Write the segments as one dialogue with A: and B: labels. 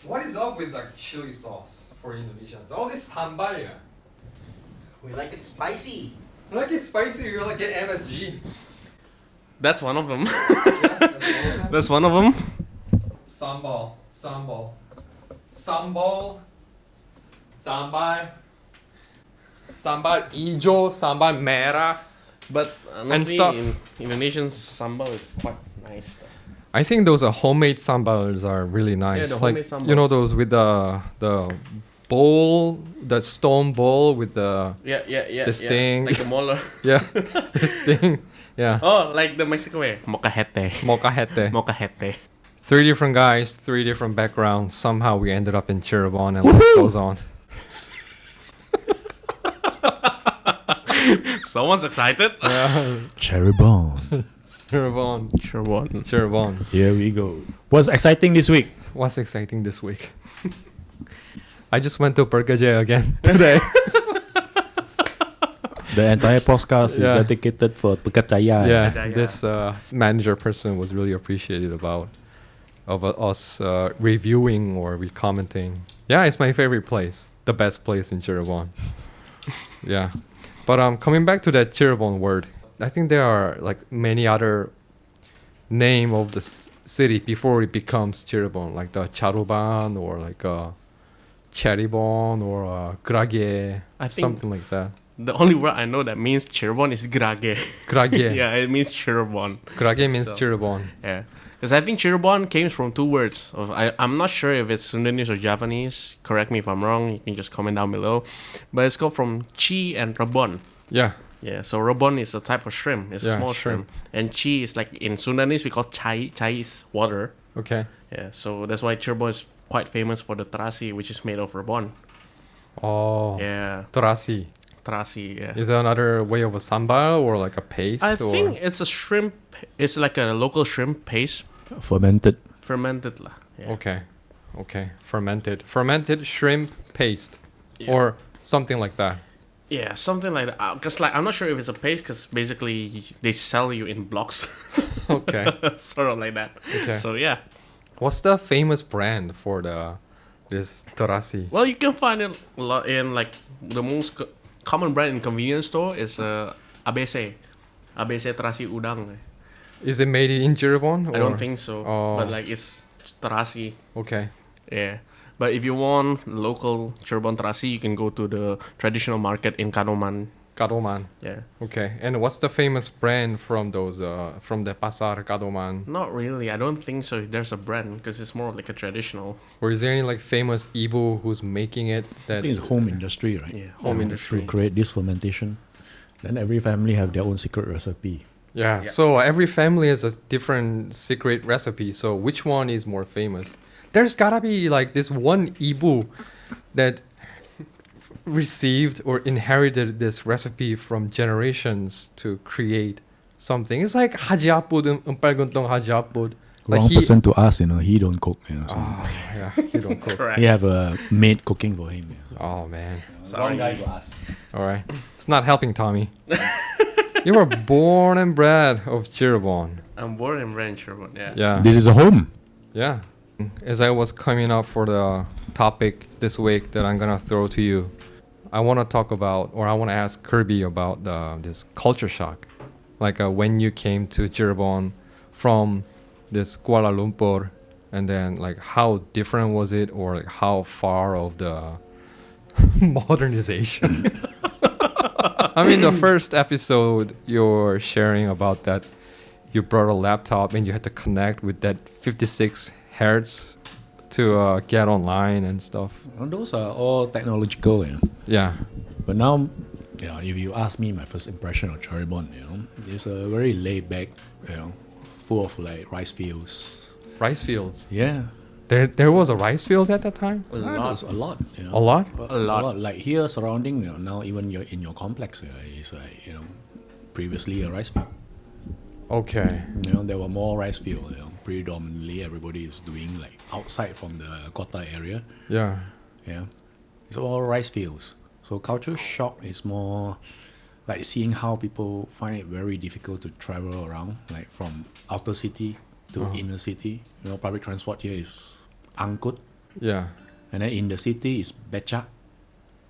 A: What is up with like chili sauce for Indonesians? All this sambal, yeah.
B: We like it spicy.
A: Like it's spicy, you're like get MSG.
C: That's one of them.
A: Yeah, that's
C: That's one of them.
A: Sambal, sambal, sambal, sambal, sambal hijau, sambal merah.
C: But honestly,
A: stuff.
C: Indonesian sambal is quite nice. Though.
A: I think those homemade sambals are really nice.
C: the
A: like
C: homemade
A: you know
C: sambals.
A: those with the bowl, the stone bowl with the
C: Yeah.
A: The sting.
C: Like the molar.
A: yeah this thing. Yeah.
C: Oh, like the Mexican way. Mocajete.
A: Mocajete.
C: Mocajete.
A: 3 different guys, 3 different backgrounds. Somehow we ended up in Cirebon and life goes on.
C: Someone's excited.
B: Cherry bomb.
A: Cirebon.
C: Sure one.
A: Cirebon.
B: Here we go. What's exciting this week?
A: What's exciting this week? I just went to Perkaje again today.
B: The entire podcast
A: Yeah.
B: is dedicated for Pekacaya.
A: Yeah,
C: Perkaja.
A: this manager person was really appreciated about us reviewing or commenting. Yeah, it's my favorite place, the best place in Cirebon. Yeah, but coming back to that Cirebon word, I think there are like many other name of the city before it becomes Cirebon, like the Charuban or like Cheribon or Grage,
C: I think-
A: something like that.
C: The only word I know that means Cirebon is grage.
A: Grage.
C: Yeah, it means Cirebon.
A: Grage means
C: So-
A: Cirebon.
C: Yeah. Because I think Cirebon came from 2 words. I'm not sure if it's Sundanese or Japanese. Correct me if I'm wrong. You can just comment down below. But it's called from chi and rabon.
A: Yeah.
C: Yeah, so rabon is a type of shrimp. It's a
A: Yeah,
C: small
A: shrimp.
C: shrimp. And chi is like in Sundanese we call chai. Chai is water.
A: Okay.
C: Yeah, so that's why Cirebon is quite famous for the terasi, which is made of rabon.
A: Oh.
C: Yeah,
A: Terasi.
C: terasi. Yeah.
A: Is it another way of a sambal or like a paste?
C: I
A: or?
C: think it's a shrimp. It's like a local shrimp paste,
B: Fermented.
C: fermented lah. Yeah.
A: Okay. Fermented shrimp paste, or something like that.
C: Yeah, something like that. Because like I'm not sure if it's a paste, because basically they sell you in blocks,
A: Okay.
C: sort of like that.
A: Okay.
C: So yeah,
A: What's the famous brand for this terasi?
C: well you can find it a lot in like the most common brand in convenience store is ABC, ABC terasi udang.
A: Is it made in Cirebon?
C: I don't think so,
A: Oh.
C: but like it's terasi.
A: Okay.
C: Yeah. But if you want local Cirebon terasi, you can go to the traditional market in Kanoman.
A: Kadoman.
C: Yeah.
A: Okay. And what's the famous brand from those from the Pasar Kadoman?
C: Not really. I don't think so. There's a brand because it's more like a traditional.
A: Or is there any like famous Ibu who's making it?
B: I
A: That
B: think it's home industry, right?
C: Yeah, home industry.
B: To create this fermentation. Then every family have their own secret recipe.
A: yeah.
C: Yeah.
A: So every family has a different secret recipe. So which one is more famous? There's gotta be like this one Ibu that received or inherited this recipe from generations to create something. It's like Haji Apud, Umpal Guntong Haji Apud. Like
B: Wrong
A: he,
B: person to ask, he don't cook. So
A: oh, yeah, you don't cook.
C: Correct.
B: he have a maid cooking for him.
A: Oh man.
C: Sorry.
B: to ask.
A: All right. It's not helping, Tommy. You were born and bred of Cirebon.
C: I'm born and bred in Cirebon. Yeah.
A: Yeah.
B: This is a home.
A: Yeah. As I was coming up for the topic this week that I'm gonna throw to you, I want to talk about, or I want to ask Kirby about this culture shock, like when you came to Cirebon from this Kuala Lumpur, and then like how different was it, or like how far of the modernization? I mean, the first episode you're sharing about that you brought a laptop and you had to connect with that 56 hertz to get online and stuff.
B: Well, those are all technological.
A: Yeah.
B: But now, if you ask me my first impression of Cirebon, it's a very laid back, full of like rice fields.
A: Rice fields.
B: Yeah.
A: There was a rice field at that time?
C: A
B: There's
C: lot.
B: a lot.
A: A lot?
C: A lot.
B: Like here surrounding, now even in your complex, it's like, previously a rice field.
A: Okay.
B: There were more rice fields. Predominantly everybody is doing like outside from the Kota area.
A: Yeah.
B: Yeah. It's all rice fields. So culture shock is more like seeing how people find it very difficult to travel around, like from outer city to inner city. Public transport here is angkut.
A: Yeah.
B: And then in the city is Becak.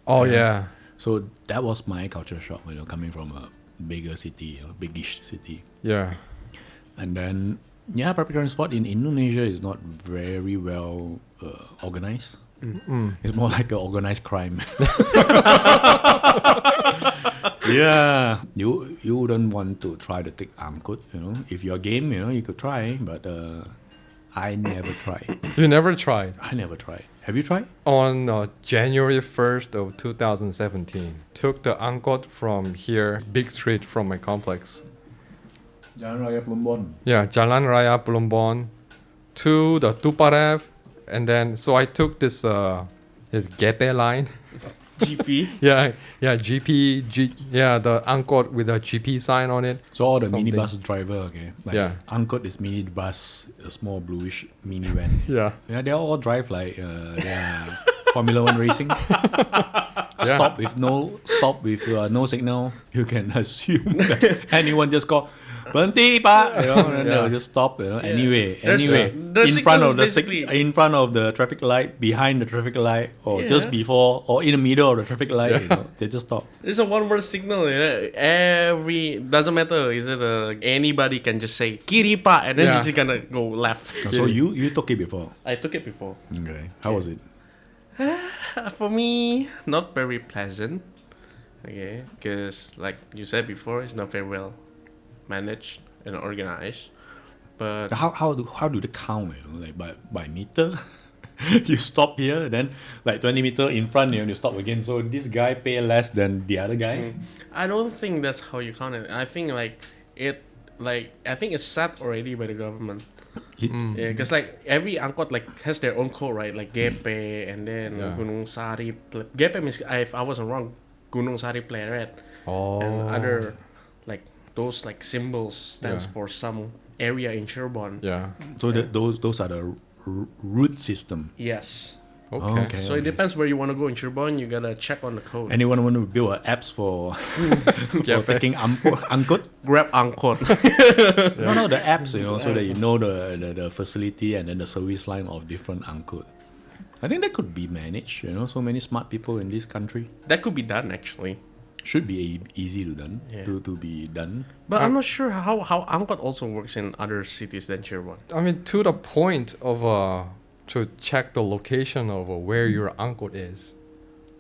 A: Oh yeah.
B: So that was my culture shock, coming from a bigger city, biggish city.
A: Yeah.
B: And then, yeah, public transport in Indonesia is not very well organized. It's more like an organized crime. Yeah, you wouldn't want to try to take angkut, If you're game, you could try, but I never tried.
A: You never tried.
B: I never tried. Have you tried?
A: On January 1st of 2017, took the angkot from here, big street from my complex.
B: Jalan Raya Plumbon.
A: Yeah, Jalan Raya Plumbon to the Tuparev, and then so I took this his Gepe line.
C: GP.
A: yeah, the angkot with a GP sign on it.
B: So all the
A: Something.
B: minibus driver, okay, like
A: Yeah.
B: angkut is minibus, a small bluish minivan.
A: Yeah,
B: Yeah, they all drive like their Formula One racing.
A: Yeah.
B: Stop with no signal. You can assume that anyone just call berhenti pak, and they'll just stop. Anyway,
C: There's
B: in front of
C: signals
B: in front of the traffic light, behind the traffic light, or just before, or in the middle of the traffic light. They just stop.
C: It's a one-word signal. Doesn't matter. Is it anybody can just say kiri pak, and then
A: Yeah.
C: you're just gonna go left.
B: So you took it before.
C: I took it before.
B: Okay, how was it?
C: For me, not very pleasant. Okay, because like you said before, it's not very well managed and organized. But
B: How do they count? Like by meter? You stop here, then like 20 meter in front, you stop again. So this guy pay less than the other guy.
C: I don't think that's how you count it. I think I think it's set already by the government. Yeah, because like every angkot like has their own code, right? Like Gepe and then
A: Yeah.
C: Gunung Sari. Gepe means if I wasn't wrong, Gunung Sari Pleret
A: Oh.
C: and other like those like symbols stands
A: Yeah.
C: for some area in Cirebon.
A: Yeah.
B: So those are the root system.
C: Yes.
A: Okay.
B: Okay.
C: So it depends where you want to go in Cirebon. You gotta check on the code.
B: Anyone want to build apps for taking angkut?
C: Grab angkot.
B: No, the apps, so that you know the facility and then the service line of different angkut. I think that could be managed. So many smart people in this country.
C: That could be done actually.
B: Should be easy
C: Yeah.
B: to be done.
C: But I'm not sure how angkot also works in other cities than Cirebon.
A: I mean, to the point of to check the location of where your angkot is.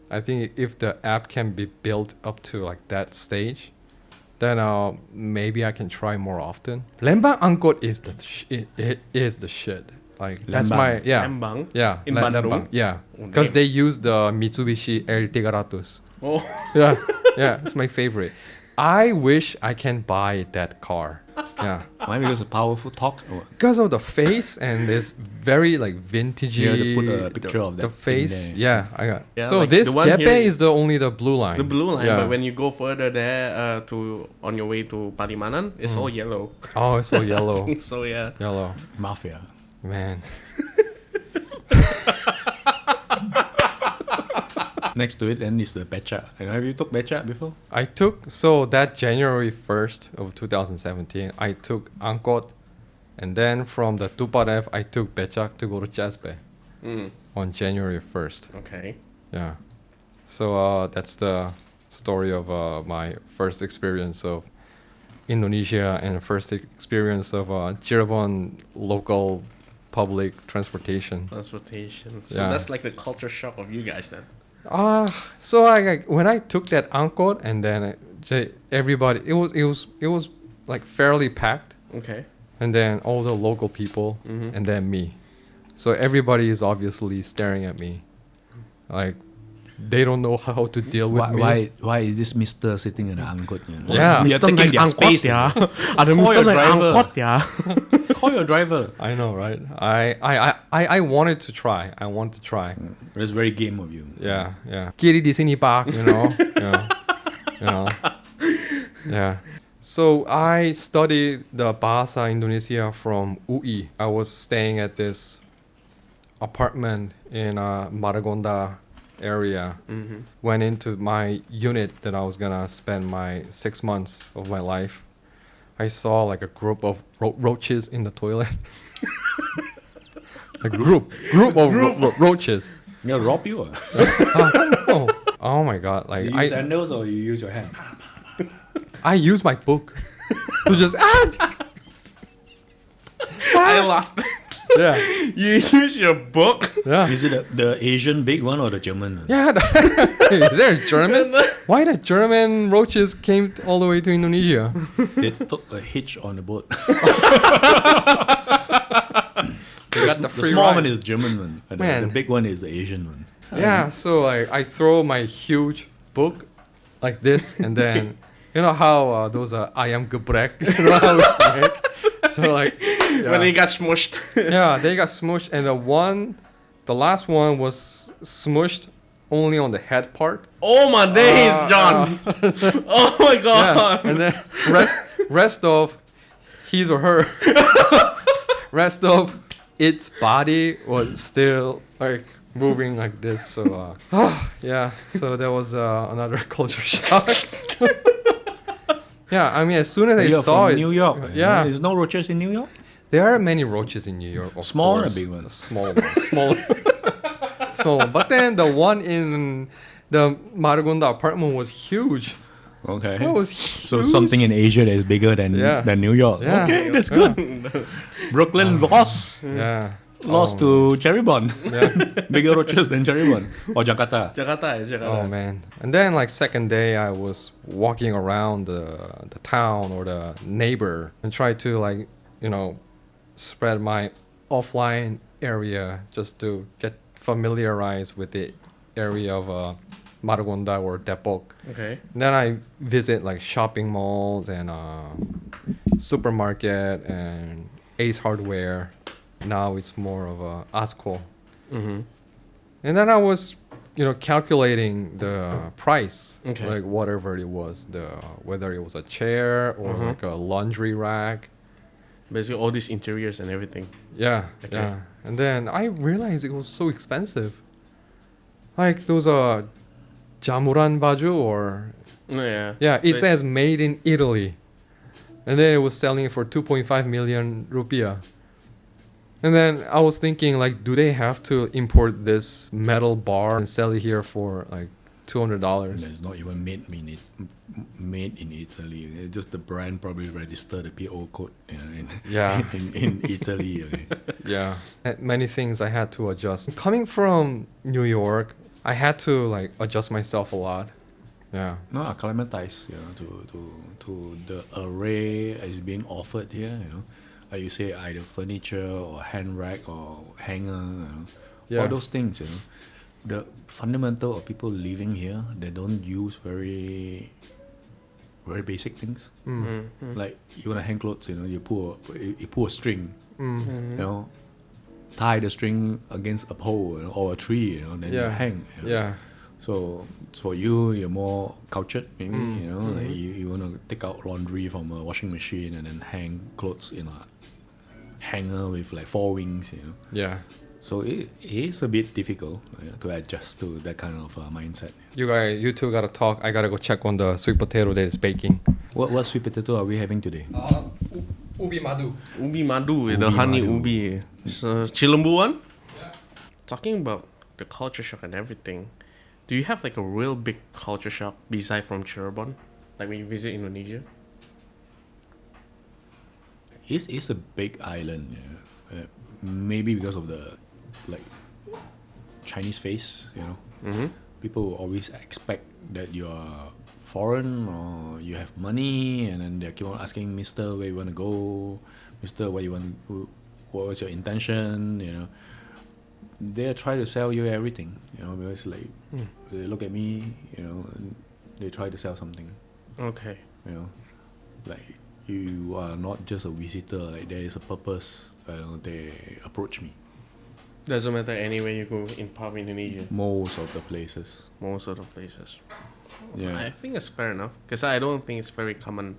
A: I think if the app can be built up to like that stage, then maybe I can try more often. Lembang angkot is it is the shit. Like that's my
C: Lembang? In
A: Lembang,
C: Bandung?
A: yeah,
C: Oh,
A: because
C: damn.
A: they use the Mitsubishi L300.
C: Oh,
A: Yeah, it's my favorite. I wish I can buy that car. Yeah.
B: Why? Because of powerful talk.
A: Because of the face and this very like vintagey.
B: Yeah, they put a picture of
A: the
B: that thing
A: face.
B: there.
A: Yeah, I got.
C: Yeah,
A: so
C: like
A: this
C: the one
A: Gepe
C: here-
A: is the only the blue line.
C: the blue line.
A: Yeah.
C: But when you go further there to on your way to Palimanan, it's all yellow.
A: Oh, it's so yellow.
C: So yeah.
A: Yellow.
B: Mafia.
A: Man.
B: Next to it, then is the Becak. Have you took Becak before?
A: I took so that January 1st of 2017, I took angkot, and then from the Tuparev, I took Becak to go to Chaspe
C: Mm,
A: on January 1st.
C: okay.
A: Yeah. So that's the story of my first experience of Indonesia and first experience of Cirebon local public transportation.
C: Transportation. So
A: Yeah.
C: that's like the culture shock of you guys then.
A: So when I took that angkot and then everybody it was like fairly packed,
C: Okay.
A: and then all the local people
C: Mhm.
A: and then me. So everybody is obviously staring at me, like they don't know how to deal with me.
B: Why is this Mister sitting in the angkut?
A: Yeah.
B: You're taking their space.
C: Ada
B: Call
C: Mr.
B: your
C: naik
B: driver.
C: angkot ya.
B: Call your driver.
A: I know, right? I wanted to try. I want to try.
B: It's very game of you.
A: Yeah, yeah. Kiri di sini pak, you know. Yeah. So I studied the Bahasa Indonesia from UI. I was staying at this apartment in Margonda area.
C: Mm-hmm.
A: Went into my unit that I was gonna spend my 6 months of my life. I saw like a group of roaches in the toilet. A group of roaches.
B: Yeah, rob you.
A: Oh, oh my god! Like
B: You use sandals or you use your hand?
A: I use my book to just
C: I lost it.
A: yeah
C: You use your book?
A: yeah
B: Is it the Asian big one or the German one?
A: yeah. Is there a German? Why the German roaches came all the way to Indonesia?
B: They took a hitch on the boat.
A: They got the
B: The
A: free
B: small
A: ride.
B: one is German one. The
A: Man.
B: big one is the Asian one.
A: Yeah, so like I throw my huge book like this, and then you know how those ayam geprek, you know how we make? So like
C: When they got smushed.
A: yeah, they got smushed, and the last one was smushed only on the head part.
C: Oh my days, John. Oh my
A: Yeah,
C: god.
A: and then rest of his or her, rest of its body was still like moving like this. So yeah, so there was another culture shock. Yeah, I mean, as soon as I
B: You're
A: saw
B: from
A: it,
B: New York.
A: yeah,
B: There's no roaches in New York?
A: there are many roaches in New York. Of
B: Small or
A: course.
B: big ones?
A: Small ones. Small. Small. But then the one in the Maragonda apartment was huge.
B: Okay.
A: It was huge.
B: So something in Asia that is bigger than New York.
A: Yeah.
B: Okay, that's
A: Yeah.
B: good. Brooklyn lost
A: Yeah.
B: to Cherrybon.
A: Yeah.
B: Bigger roaches than Cherrybon. Or Jakarta.
C: Jakarta is Jakarta.
A: Oh man. And then like second day I was walking around the town or the neighbor and try to like, you know, spread my offline area just to get familiarized with the area of Margonda or Depok.
C: Okay.
A: Then I visit like shopping malls and supermarket and Ace Hardware. Now it's more of a Asco.
C: Mm-hmm.
A: And then I was, you know, calculating the price,
C: Okay.
A: like whatever it was, whether it was a chair or like a laundry rack.
C: Basically all these interiors and everything.
A: Yeah,
C: Okay.
A: yeah. And then I realized it was so expensive. Like those jamuran baju or
C: Oh, yeah.
A: yeah, it
C: So
A: says made in Italy, and then it was selling for 2.5 million rupiah. And then I was thinking, like, do they have to import this metal bar and sell it here for like $200?
B: It's not even made in Italy. It's just the brand probably registered the PO code
A: Yeah.
B: in Italy. Okay.
A: Yeah, many things I had to adjust. Coming from New York, I had to like adjust myself a lot. Yeah.
B: No, acclimatize, to the array is being offered here, Like you say, either furniture or hand rack or hanger,
A: Yeah.
B: all those things, The fundamental of people living here, they don't use very basic things.
C: Mm-hmm.
B: Like you wanna hang clothes, you pull a string,
A: Mm.
B: tie the string against a pole or a tree, then you
A: Yeah.
B: hang.
A: Yeah.
B: So for you, you're more cultured, maybe,
A: Mm.
B: like you want to take out laundry from a washing machine and then hang clothes in a hanger with like 4 wings,
A: Yeah.
B: So it is a bit difficult to adjust to that kind of mindset.
A: You two gotta talk. I gotta go check on the sweet potato that is baking.
B: What sweet potato are we having today?
A: Ubi madu.
C: Ubi madu with the
B: Ubi
C: honey
B: madu.
C: ubi. So, Chilembu one? Talking about the culture shock and everything, do you have like a real big culture shock beside from Cirebon? Like when you visit Indonesia?
B: It's a big island, maybe because of the like Chinese face,
C: Mm-hmm.
B: People will always expect that you're foreign or you have money, and then they keep on asking, Mister, where you want to go? Mister, what was your intention? They try to sell you everything, because like they look at me, and they try to sell something,
C: Okay.
B: like you are not just a visitor, like there is a purpose. They approach me
C: Doesn't matter anywhere you go in Papua Indonesia,
B: most of the places.
C: most of the places.
B: Yeah.
C: I think it's fair enough because I don't think it's very common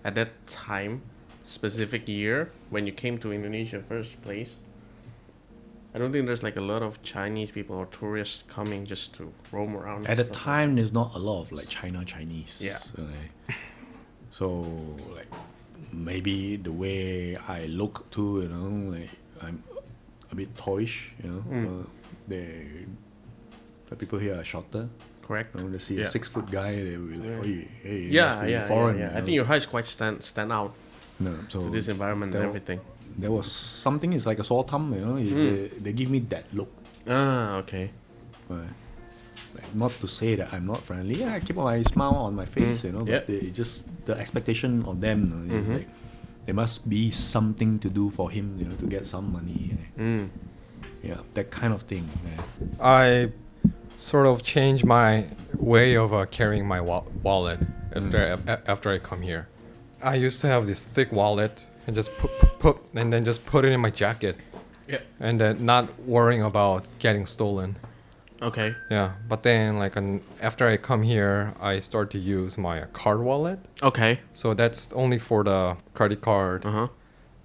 C: at that time, specific year when you came to Indonesia first place. I don't think there's like a lot of Chinese people or tourists coming just to roam around.
B: At
C: and
B: the
C: stuff like
B: time, there's not a lot of like Chinese.
C: Yeah.
B: So like maybe the way I look too, like a bit toyish, you know. The people here are shorter.
C: Correct.
B: You know, they see
C: Yeah.
B: a 6-foot guy, they will be like, hey, you
C: Yeah,
B: must be
C: yeah,
B: foreign.
C: yeah,
B: you
C: yeah. I
B: know.
C: think your height quite stand out
B: No, so
C: to this environment and
B: there-
C: everything.
B: There was something, it's like a sore thumb, you know. They give me that look.
C: Ah, okay.
B: Right. Like, not to say that I'm not friendly. Yeah, I keep my smile on my face, you know. But
C: Yep.
B: it just the expectation of them, you know, is like there must be something to do for him, you know, to get some money. Yeah, that kind of thing. Yeah.
A: I sort of changed my way of carrying my wallet after I come here. I used to have this thick wallet and just put it in my jacket
C: Yeah.
A: and then not worrying about getting stolen.
C: Okay.
A: Yeah, but then after I come here, I start to use my card wallet.
C: Okay.
A: So that's only for the credit card,
C: Uh-huh.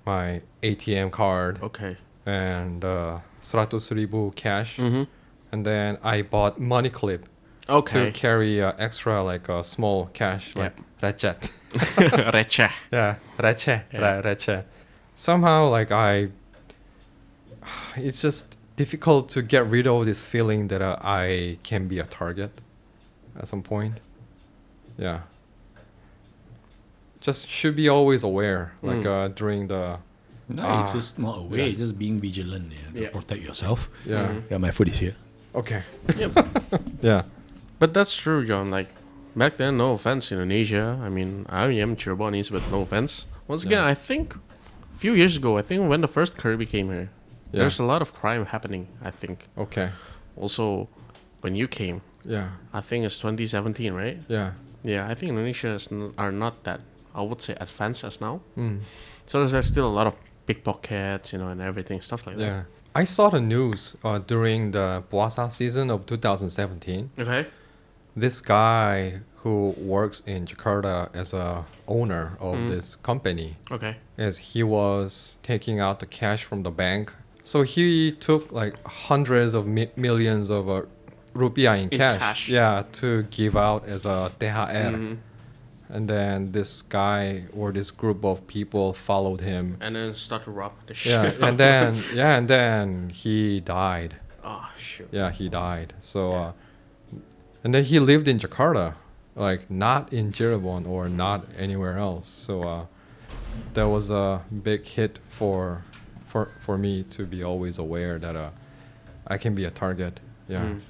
A: my ATM card,
C: Okay.
A: and 100,000 cash.
C: Mm-hmm.
A: And then I bought money clip to
C: Okay.
A: carry extra small cash like receh.
C: Receh.
A: Yeah, receh, receh. Somehow it's just difficult to get rid of this feeling that I can be a target at some point. Yeah. Just should be always aware, during the
B: No, it's just not a way,
A: yeah.
B: just being vigilant, yeah, to
C: Yeah.
B: protect yourself.
A: yeah.
B: Yeah, my food is here.
A: Okay.
C: Yeah.
A: Yeah.
C: But that's true, John. Like back then, no offense, Indonesia. I mean, I am Cirebonese, but no offense. Once again, I think a few years ago, I think when the first Kirby came here,
A: Yeah.
C: there's a lot of crime happening. I think
A: Okay.
C: also when you came,
A: Yeah.
C: I think it's 2017, right?
A: Yeah.
C: Yeah, I think Indonesia are not that, I would say, advanced as now.
A: Mm.
C: So there's still a lot of pickpockets, and everything, stuff like
A: Yeah. I saw the news during the Puasa season of 2017.
C: that. Okay.
A: This guy who works in Jakarta as a owner of this company,
C: Okay.
A: as he was taking out the cash from the bank. So he took hundreds of millions of rupiah in cash. Yeah, to give out as a THR. And then this guy or this group of people followed him.
C: And then start to rob the
A: Yeah,
C: shit.
A: and then he died.
C: Oh shoot.
A: Yeah, he died. So, and then he lived in Jakarta, not in Cirebon or not anywhere else. So, that was a big hit for me to be always aware that I can be a target. Yeah.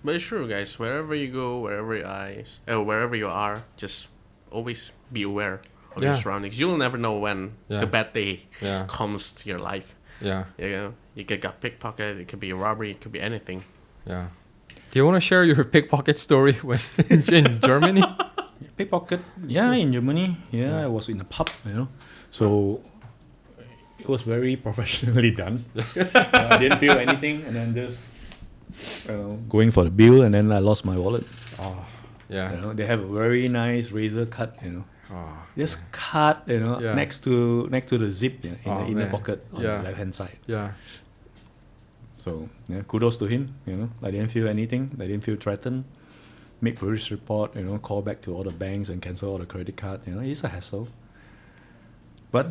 C: But it's true, guys. Wherever you go, wherever you are, just always be aware of your
A: Yeah.
C: surroundings. You'll never know when
A: Yeah.
C: the bad day
A: Yeah.
C: comes to your life.
A: Yeah.
C: You could get pickpocket. It could be a robbery. It could be anything.
A: Yeah. Do you want to share your pickpocket story when in Germany?
B: Pickpocket, yeah, in Germany. Yeah, I was in a pub, So it was very professionally done. I didn't feel anything, and then just going for the bill, and then I lost my wallet.
A: Yeah.
B: They have a very nice razor cut,
A: Oh,
B: just cut,
A: Yeah.
B: next to the zip, in
A: Oh,
B: the inner
A: man.
B: pocket on
A: Yeah.
B: the left hand side.
A: yeah.
B: So kudos to him. I didn't feel anything. I didn't feel threatened. Make police report. Call back to all the banks and cancel all the credit card. It's a hassle. But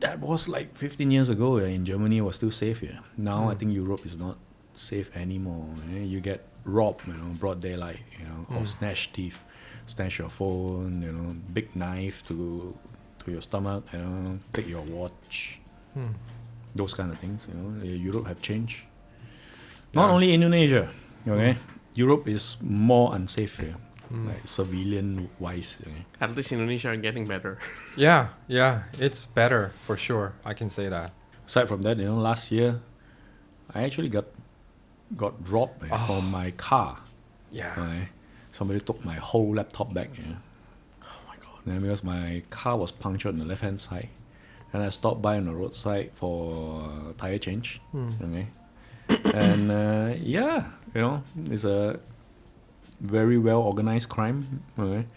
B: that was like 15 years ago. In Germany, it was still safe. Yeah. Now I think Europe is not safe anymore. You get robbed. Broad daylight. Or snatch your phone. Big knife to your stomach. Take your watch. Those kind of things. Europe have changed. Not
A: Yeah.
B: only Indonesia, okay? Europe is more unsafe here, like civilian wise. Okay?
C: At least Indonesia are getting better.
A: Yeah. Yeah. It's better for sure. I can say that.
B: Aside from that, last year, I actually got robbed from my car.
A: Yeah.
B: Okay? Somebody took my whole laptop back.
C: Oh my god.
B: Then because my car was punctured on the left hand side, and I stopped by on the roadside for tire change. Okay. And it's a very well organized crime. Okay.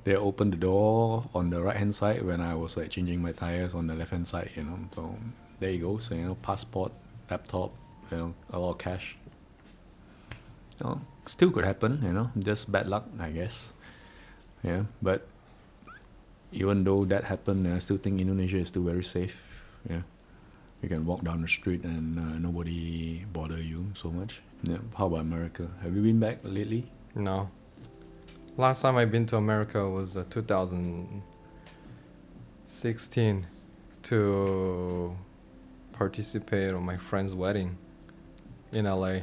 B: They opened the door on the right hand side when I was changing my tires on the left hand side. So there you go. So passport, laptop, a lot of cash. Still could happen. Just bad luck, I guess. Yeah, but even though that happened, I still think Indonesia is still very safe. Yeah. You can walk down the street and nobody bother you so much. Yeah. How about America? Have you been back lately?
A: No. Last time I've been to America was 2016 to participate on my friend's wedding in LA.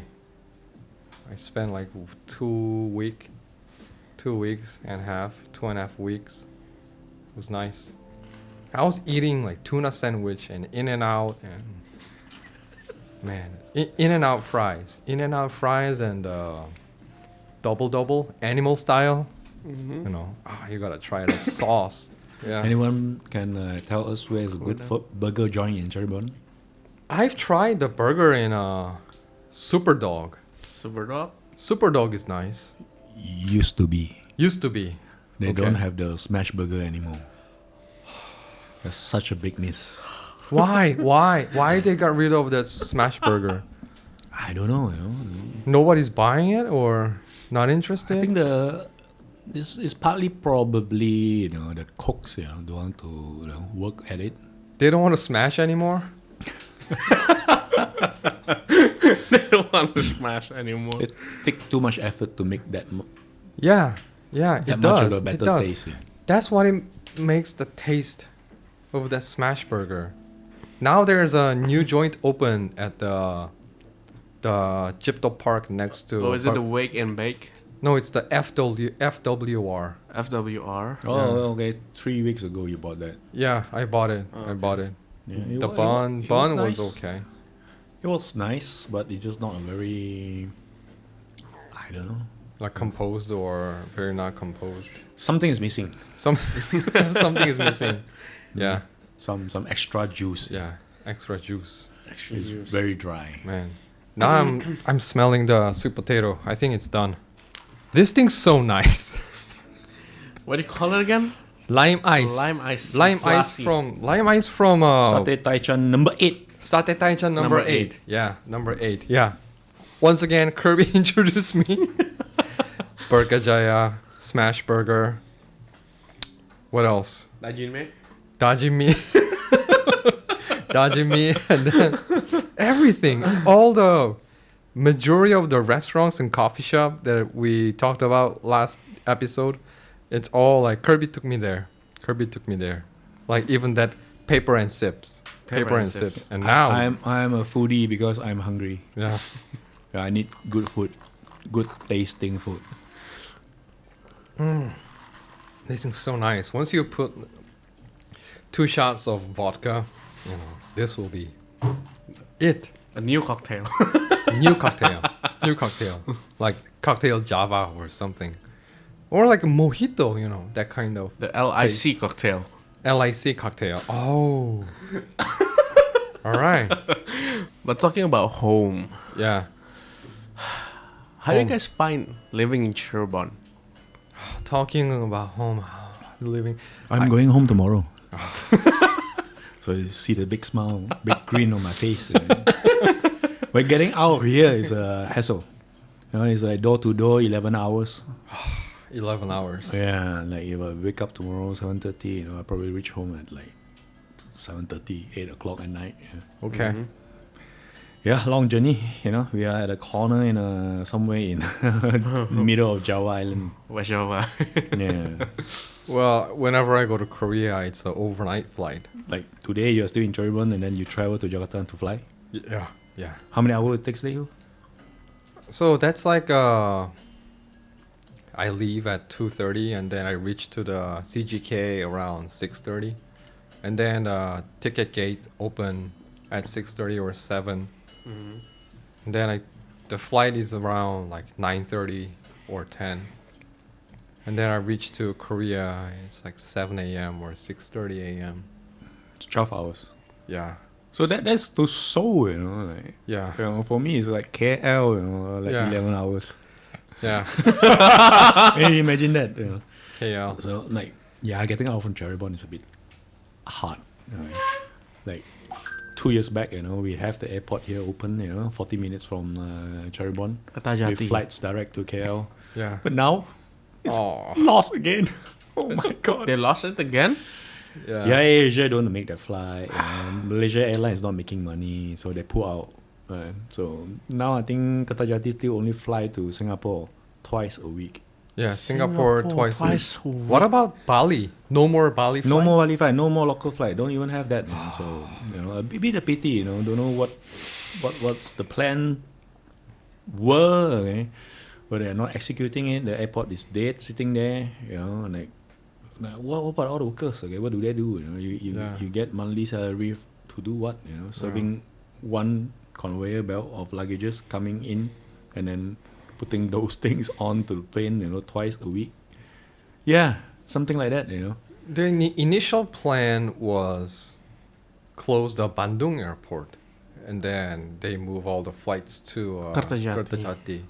A: I spent like 2 weeks and a half. It was nice. I was eating like tuna sandwich and In-N-Out and man, In-N-Out fries and double animal style.
C: Mm-hmm.
A: You know, you gotta try that sauce. Yeah,
B: Anyone can tell us where is a good burger joint in Cheribon?
A: I've tried the burger in Superdog.
C: Superdog.
A: Superdog is nice.
B: Used to be.
A: Used to be.
B: They
A: Okay.
B: don't have the smash burger anymore. That's such a big miss.
A: Why? Why they got rid of that smash burger?
B: I don't know.
A: Nobody's buying it or not interested?
B: I think this is partly probably the cooks don't want to work at it.
A: They don't want to smash anymore.
C: They don't want to smash anymore.
B: It take too much effort to make that
A: Yeah,
B: that
A: it
B: much
A: does.
B: of a
A: It
B: better
A: does.
B: taste. Yeah.
A: That's what it makes the taste of that smash burger. Now there's a new joint open at the Gypto Park next to.
C: Oh, is it the Wake and Bake?
A: No, it's the FWR.
C: FWR.
B: Oh, okay. 3 weeks ago you bought that.
A: Yeah, I bought it.
C: Oh,
A: I
C: okay.
A: bought it.
B: Yeah,
A: The bun was
B: nice.
A: okay.
B: It was nice, but it's just not a very. I don't know.
A: Like composed or very not composed.
B: Something is missing.
A: Something is missing. Yeah,
B: Some extra juice.
A: yeah. Extra juice,
B: It's very dry.
A: man. Now I'm smelling the sweet potato. I think it's done. This thing's so nice.
C: What do you call it again?
A: Lime ice.
C: Lime ice.
A: Lime
C: It's
A: ice
C: lassi.
A: from
B: Satay Taichan number 8.
A: Satay Taichan number
C: Number
A: 8. Yeah, number 8. Yeah. Once again, Kirby introduced me. Burger Jaya, Smash Burger. What else?
C: Dajinme.
A: Dajimi. Dajimi, and then everything. All the majority of the restaurants and coffee shop that we talked about last episode, it's all like Kirby took me there. Like even that paper and sips. Paper and sips. And now
B: I'm a foodie because I'm hungry.
A: yeah.
B: I need good food, good tasting food.
A: This thing's so nice. Once you put 2 shots of vodka, this will be it.
C: A new cocktail.
A: New cocktail. Like cocktail Java or something. Or like a mojito, that kind of
C: The LIC cocktail.
A: LIC cocktail. Oh. All right.
C: But talking about home,
A: Yeah.
C: how do you
A: Home.
C: guys find living in Cirebon?
A: Talking about home, living.
B: I'm going home tomorrow. So you see the big smile, big grin on my face. But getting out of here is a hassle. It's like door to door, 11 hours.
A: 11 hours.
B: Yeah, like if I wake up tomorrow 7:30, I probably reach home at like 7:30, 8 o'clock at night. Yeah.
A: Okay.
B: Yeah, long journey. We are at a corner in somewhere in middle of Java Island.
C: West Java.
B: Yeah,
A: Well, whenever I go to Korea, it's an overnight flight.
B: like today you are still in Cirebon and then you travel to Jakarta to fly.
A: Yeah. Yeah.
B: How many hours it takes you?
A: So that's like I leave at 2:30 and then I reach to the CGK around 6:30, and then ticket gate open at 6:30 or 7, and then the flight is around like 9:30 or 10, and then I reach to Korea. It's like 7 a.m. or 6:30 a.m.
B: It's 12 hours.
A: Yeah,
B: So that's to Seoul, like,
A: yeah,
B: for me it's like KL, like
A: Yeah.
B: 11 hours.
A: yeah.
B: Can you imagine that?
A: KL.
B: So like, yeah, getting out from Cirebon is a bit hard. Like 2 years back, we have the airport here open, 40 minutes from Cirebon with
C: Kertajati.
B: flights direct to KL.
A: Yeah.
B: But now it's
A: Oh.
B: lost again. Oh my god.
C: They lost it again?
B: Yeah, Asia don't want to make that flight. Malaysia Airlines is not making money, so they pull out. So now I think Kertajati still only fly to Singapore twice a week.
A: Yeah, Singapore twice.
B: a week.
A: What about Bali? No more Bali flight?
B: No more Bali flight, no more local flight. Don't even have that. So a bit a pity. Don't know what's the plan were. Okay? But they're not executing it. The airport is dead, sitting there. Like what about all the workers? Okay, what do they do? You get monthly salary to do what? Serving one conveyor belt of luggages coming in, and then putting those things onto the plane. Twice a week. Yeah, something like that.
A: The initial plan was close the Bandung airport, and then they move all the flights to Kertajati.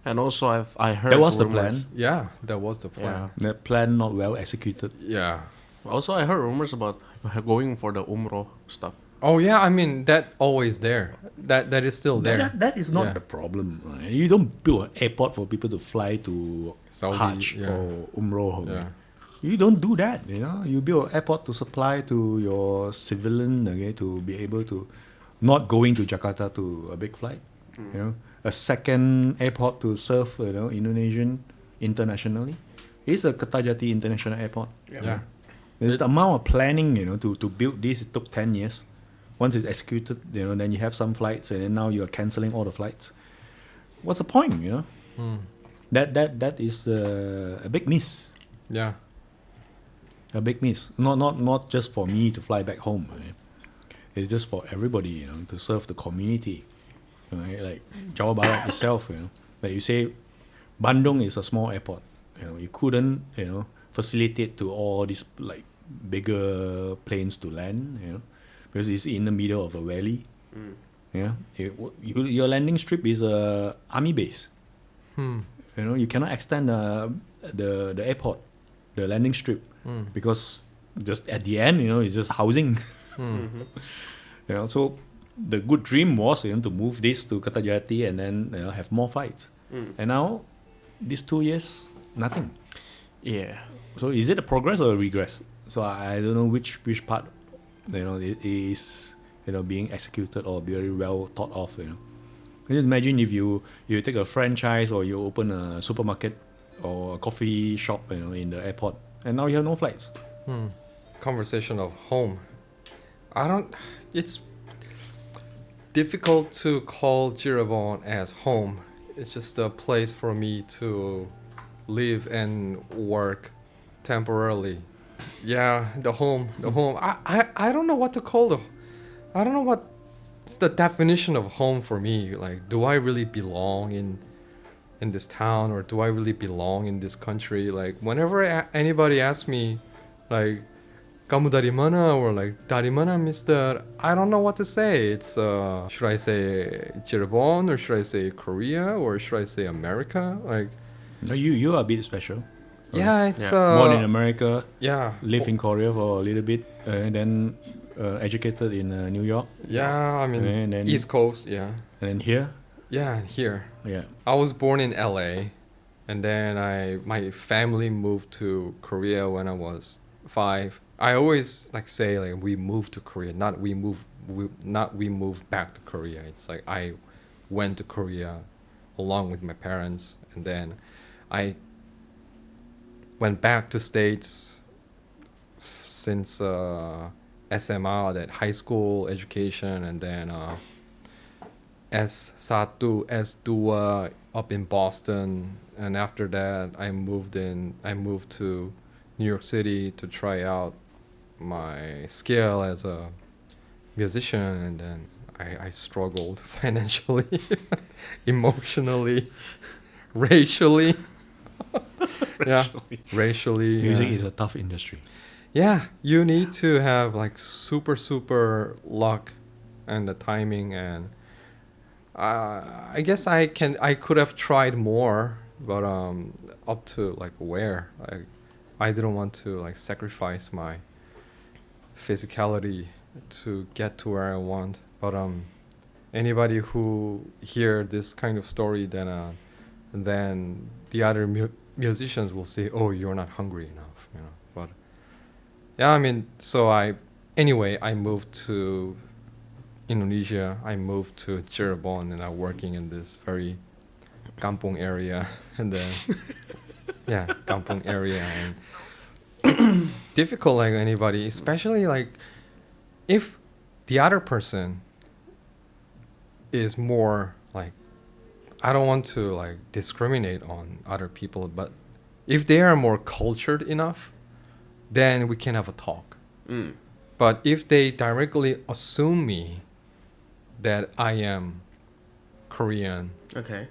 C: And also, I heard
B: That was the
C: rumors-
B: plan.
A: Yeah, that was the plan.
B: That plan not well executed.
A: Yeah.
C: Also, I heard rumors about going for the Umroh stuff.
A: Oh yeah, I mean that always there. That is still there.
B: That is not
A: Yeah.
B: the problem. Right? You don't build an airport for people to fly to
A: Saudi,
B: Hajj
A: yeah.
B: or Umroh.
A: Yeah.
B: You don't do that. You build an airport to supply to your civilian, okay, to be able to not going to Jakarta to a big flight. A second airport to serve Indonesian internationally. It's a Kertajati International Airport.
A: Yeah.
B: There's the amount of planning, to build this. It took 10 years. Once it's executed, then you have some flights, and then now you're canceling all the flights. What's the point, That is a big miss.
A: Yeah.
B: A big miss. Not just for me to fly back home. Right? It's just for everybody, to serve the community. Right? Like Jawa Barat itself, Like you say, Bandung is a small airport. You couldn't, facilitate to all these like bigger planes to land, because it's in the middle of a valley. Yeah, your landing strip is a army base. You cannot extend the airport, the landing strip, because just at the end, it's just housing. So the good dream was to move this to Kertajati and then have more flights. And now these 2 years, nothing.
C: Yeah.
B: So is it a progress or a regress? So I don't know which part it is being executed or very well thought of. Just imagine if you take a franchise or you open a supermarket or a coffee shop in the airport, and now you have no flights.
A: Conversation of home. It's difficult to call Cirebon as home. It's just a place for me to live and work temporarily. Yeah, the home. I don't know what to call I don't know what's the definition of home for me. Like, do I really belong in this town, or do I really belong in this country? Like, whenever anybody asks me, like, kamu dari mana, or like, dari mana, mister, I don't know what to say. It's should I say Cirebon, or should I say Korea, or should I say America? Like,
B: No, you are a bit special.
A: yeah, it's
B: Born in America,
A: yeah,
B: live in Korea for a little bit, and then educated in New York,
A: yeah. I mean,
B: And then-
A: East Coast, yeah,
B: and then here.
A: yeah, here.
B: Yeah.
A: I was born in LA, and then my family moved to Korea when I was 5. I always say we moved to Korea, not we moved back to Korea. It's like I went to Korea along with my parents, and then I went back to States since SMA, that high school education, and then S1, S2 up in Boston, and after that I moved to New York City to try out my skill as a musician, and then I struggled financially, emotionally, racially. Yeah, racially.
B: Music is a tough industry.
A: Yeah, you need to have super luck and the timing, and I guess I could have tried more, but up to where I didn't want to sacrifice my physicality to get to where I want. But anybody who hear this kind of story, then the other musicians will say, "Oh, you're not hungry enough," But Yeah, I mean, anyway, I moved to Indonesia. I moved to Cirebon, and I'm working in this very kampung area, and then yeah, kampung area, and it's difficult like anybody, especially like if the other person is more like, I don't want to like discriminate on other people, but if they are more cultured enough, then we can have a talk.
C: Mm.
A: But if they directly assume me that I am Korean,
C: Okay.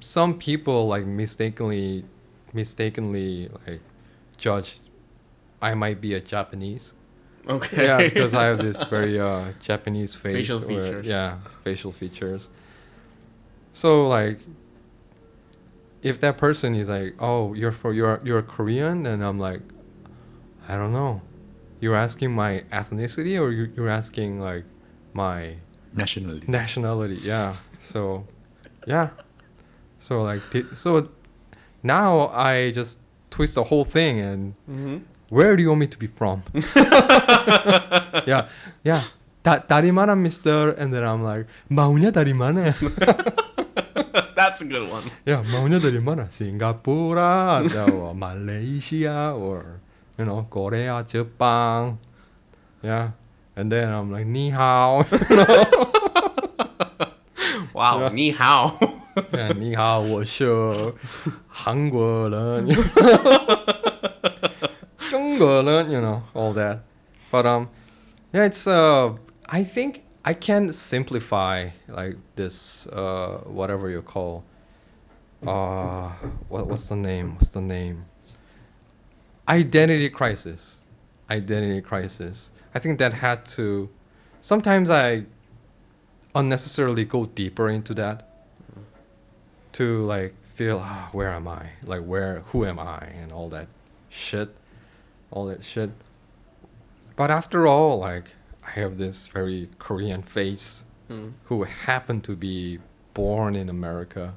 A: some people like mistakenly like judge I might be a Japanese.
C: Okay.
A: Yeah, because I have this very Japanese face.
C: Facial features.
A: Yeah, facial features. So like, if that person is like, "Oh, you're Korean," then I'm like, I don't know. You're asking my ethnicity, or you're asking like my
B: Nationality.
A: nationality? Yeah. So, yeah. So like, so now I just twist the whole thing and.
C: Mm-hmm.
A: Where do you want me to be from? Yeah. Dari mana, mister? And then I'm like, maunya dari mana?
C: That's a good one.
A: Yeah, maunya dari mana? Singapura atau Malaysia or, Korea, Jepang. Yeah. And then I'm like, ni hao.
C: Wow,
A: Yeah.
C: ni hao.
A: Yeah, ni hao, 我是韩国人. 中国人, all that. But yeah, it's I think I can simplify like this whatever you call what's the name? Identity crisis. I think that had to, sometimes I unnecessarily go deeper into that to like feel, where am I? Like who am I? And all that shit. But after all, like, I have this very Korean face
C: Mm.
A: who happened to be born in America.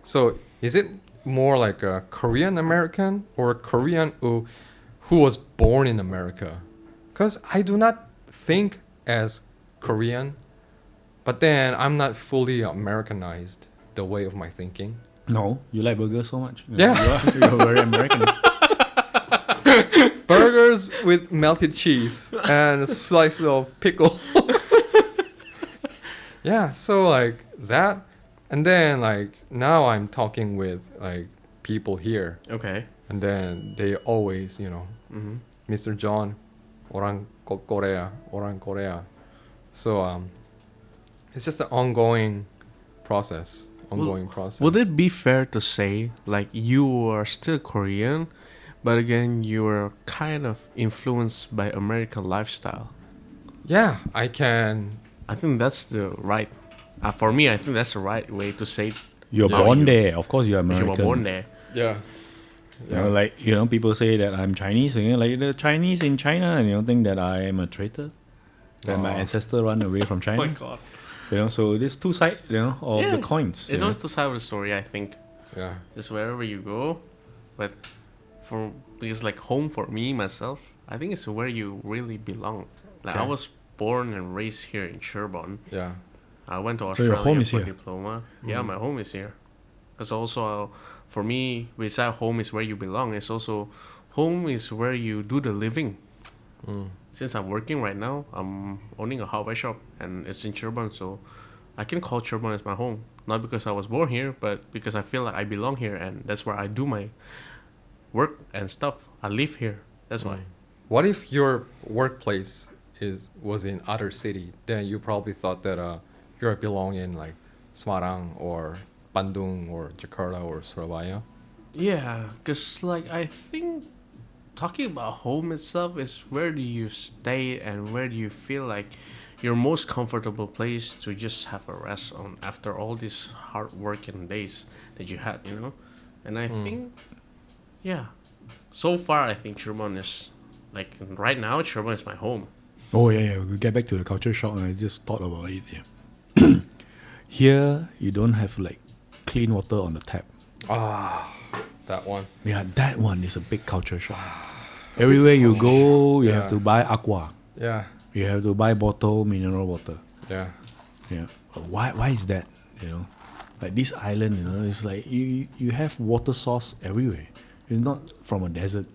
A: So is it more like a Korean American or a Korean who was born in America? Because I do not think as Korean, but then I'm not fully Americanized the way of my thinking.
B: No, you like burgers so much.
A: Yeah.
B: You're very American.
A: Burgers with melted cheese and a slice of pickle. Yeah, so like that. And then like now I'm talking with like people here,
C: Okay.
A: and then they always,
C: Mm-hmm.
A: Mr. John, orang Korea. So it's just an ongoing process.
C: Would it be fair to say like you are still Korean, but again you are kind of influenced by American lifestyle?
A: Yeah, I can.
C: I think that's the right. For me, I think that's the right way to say it.
B: You're
A: Yeah.
B: born there. Of course, you're
C: You
B: American.
C: were born there.
A: Yeah.
B: Like, people say that I'm Chinese. Like the Chinese in China, and think that I am a traitor. That my ancestor run away from China.
C: God.
B: So there's two sides, of
C: Yeah.
B: the coins.
C: It's always two sides of the story. I think
A: Yeah.
C: just wherever you go, but because like home for me myself, I think it's where you really belong. Like I
A: Okay.
C: was born and raised here in Cirebon.
A: Yeah.
C: I went to
B: So your
C: Australia
B: home is
C: for
B: here?
C: diploma. Yeah, my home is here. Because also, for me, beside home is where you belong. It's also home is where you do the living. Since I'm working right now, I'm owning a hardware shop and it's in Cirebon, so I can call Cirebon as my home. Not because I was born here, but because I feel like I belong here and that's where I do my work and stuff. I live here. That's why.
A: What if your workplace was in other city? Then you probably thought that you belong in like Semarang or Bandung or Jakarta or Surabaya.
C: Yeah, because like I think talking about home itself is where do you stay and where do you feel like your most comfortable place to just have a rest on after all these hard working days that you had, And I think, yeah, so far I think Cirebon is like right now Cirebon is my home.
B: Oh, yeah. We'll get back to the culture shock. I just thought about it. Yeah. Here, you don't have like clean water on the tap.
A: Ah, that one.
B: Yeah, that one is a big culture shock. Everywhere you go, you have
A: Yeah.
B: to buy aqua.
A: Yeah.
B: You have to buy bottled mineral water.
A: Yeah.
B: Yeah. Why is that? You know, like this island, you know, it's like you have water source everywhere. It's not from a desert.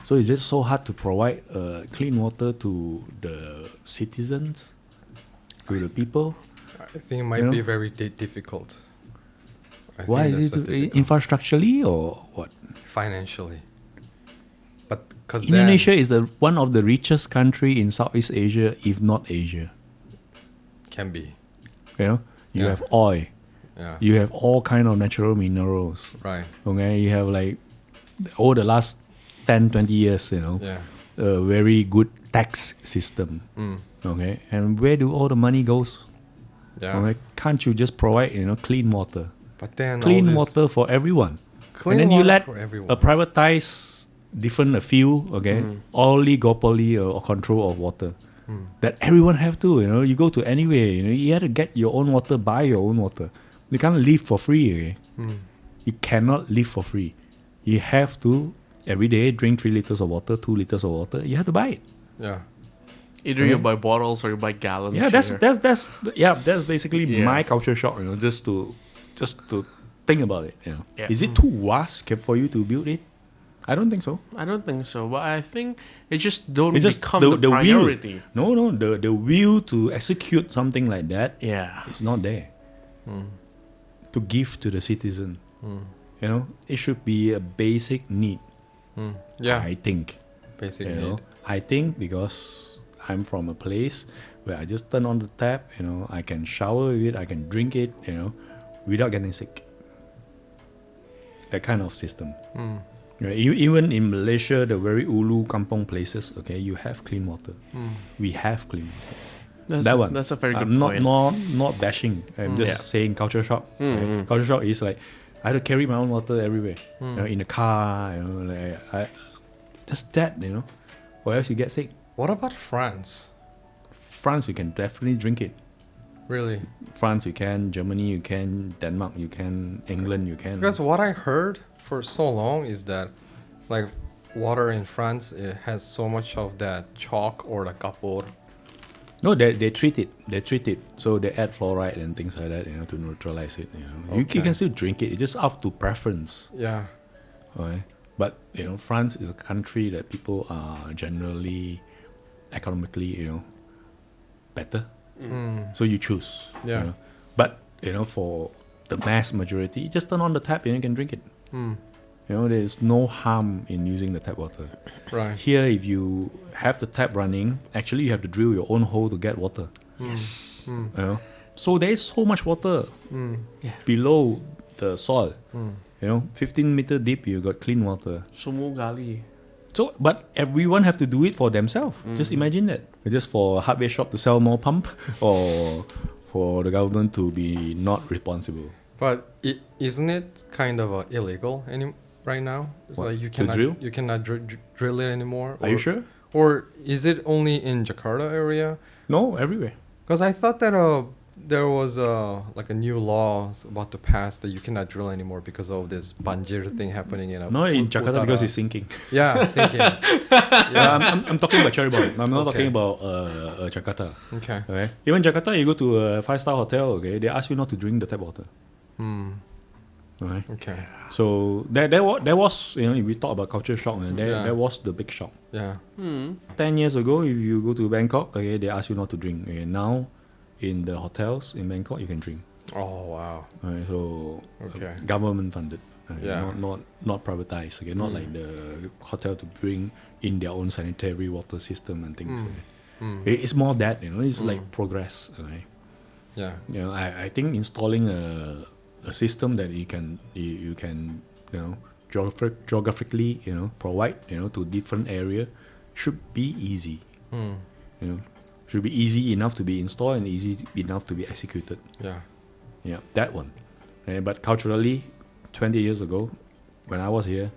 B: So is it so hard to provide clean water to the citizens, to the people?
A: I think it might
B: You
A: be
B: know?
A: very difficult. I
B: Why
A: think
B: is
A: that's
B: it
A: a difficult-
B: infrastructurally or what?
A: financially? But because
B: Indonesia is one of the richest country in Southeast Asia, if not Asia.
A: can be.
B: You know, you
A: Yeah.
B: have oil,
A: Yeah.
B: you have all kind of natural minerals.
A: Right.
B: Okay, you have like over the last 10, 20 years, you know,
A: Yeah.
B: a very good tax system. Okay, and where do all the money goes?
A: Yeah.
B: Okay, can't you just provide, you know, clean water?
A: But then all
B: Clean
A: this-
B: water for everyone.
A: Clean
B: and then you
A: water
B: let
A: for everyone.
B: a privatize a few, okay, oligopoly or control of water. That everyone have to, you know, you go to anywhere, you know, you have to get your own water, buy your own water. You can't live for free, okay? You cannot live for free. You have to every day drink 3 liters of water, 2 liters of water. You have to buy it.
A: Yeah.
C: Either you buy bottles or you buy gallons.
B: Yeah,
C: here.
B: that's basically
C: Yeah.
B: my culture shock, you know, just to think about it, you know.
C: Yeah.
B: Is it too vast for you to build it? I don't think so.
C: I don't think so, but I think it just don't
B: It's just
C: become the, priority.
B: will. No, the will to execute something like that
C: Yeah.
B: is not there. To give to the citizen, you know, it should be a basic need.
A: Yeah.
B: I think.
A: Basic
B: You
A: need.
B: know, I think because I'm from a place where I just turn on the tap, you know, I can shower with it, I can drink it, you know, without getting sick. That kind of system. Yeah, even in Malaysia, the very ulu kampong places, okay, you have clean water. We have clean water.
C: That's a very good
B: I'm
C: point.
B: not bashing. I'm just
C: Yeah.
B: saying culture shock. Right? Culture shock is like I had to carry my own water everywhere. You know, in the car, you know, like just that, you know. Or else you get sick.
A: What about France?
B: France, you can definitely drink it.
A: Really?
B: France, you can. Germany, you can. Denmark, you can. England, you can.
A: Because what I heard for so long is that, like, water in France, it has so much of that chalk or the kapur.
B: No, they treat it. They treat it. So they add fluoride and things like that, you know, to neutralize it. You know, you
A: Okay.
B: can still drink it. It's just up to preference.
A: Yeah.
B: Okay. But you know, France is a country that people are generally economically, you know, better. So you choose.
A: Yeah.
B: You know? But you know, for the mass majority, just turn on the tap and you can drink it. You know, there's no harm in using the tap water.
A: Right.
B: Here, if you have the tap running, actually you have to drill your own hole to get water.
C: Yes.
B: You know? So there is so much water
C: Yeah.
B: below the soil. You know, 15 meter deep, you got clean water.
C: Sumu gali.
B: So, but everyone have to do it for themselves. Just imagine that. Just for a hardware shop to sell more pump, or for the government to be not responsible.
A: But isn't it kind of illegal right now? It's
B: What,
A: like you
B: to
A: cannot
B: drill?
A: you cannot drill it anymore.
B: Are you sure?
A: Or is it only in Jakarta area?
B: No, everywhere.
A: Because I thought that there was like a new law about to pass that you cannot drill anymore because of this banjir thing happening in
B: No, in Jakarta
A: Utara.
B: because it's sinking.
A: Yeah, sinking.
B: Yeah, I'm talking about Cirebon. I'm not
A: Okay.
B: talking about Jakarta.
A: Okay.
B: Okay. Even Jakarta, you go to a 5-star hotel. Okay, they ask you not to drink the tap water. Okay.
A: Okay.
B: So there was, you know, if we talk about culture shock, and there was the big shock.
A: Yeah.
B: 10 years ago, if you go to Bangkok, okay, they ask you not to drink. Okay, now, in the hotels in Bangkok, you can drink.
A: Oh wow.
B: Okay, so
A: Okay.
B: government funded. Okay,
A: Yeah.
B: not privatized. Okay, not like the hotel to bring in their own sanitary water system and things. Okay. It's more that, you know, it's like progress. Okay.
A: Yeah.
B: You know, I think installing a system that you can you know, geographically, you know, provide, you know, to different area should be easy. You know, should be easy enough to be installed and easy enough to be executed.
A: Yeah.
B: Yeah, that one. But culturally, 20 years ago, when I was here,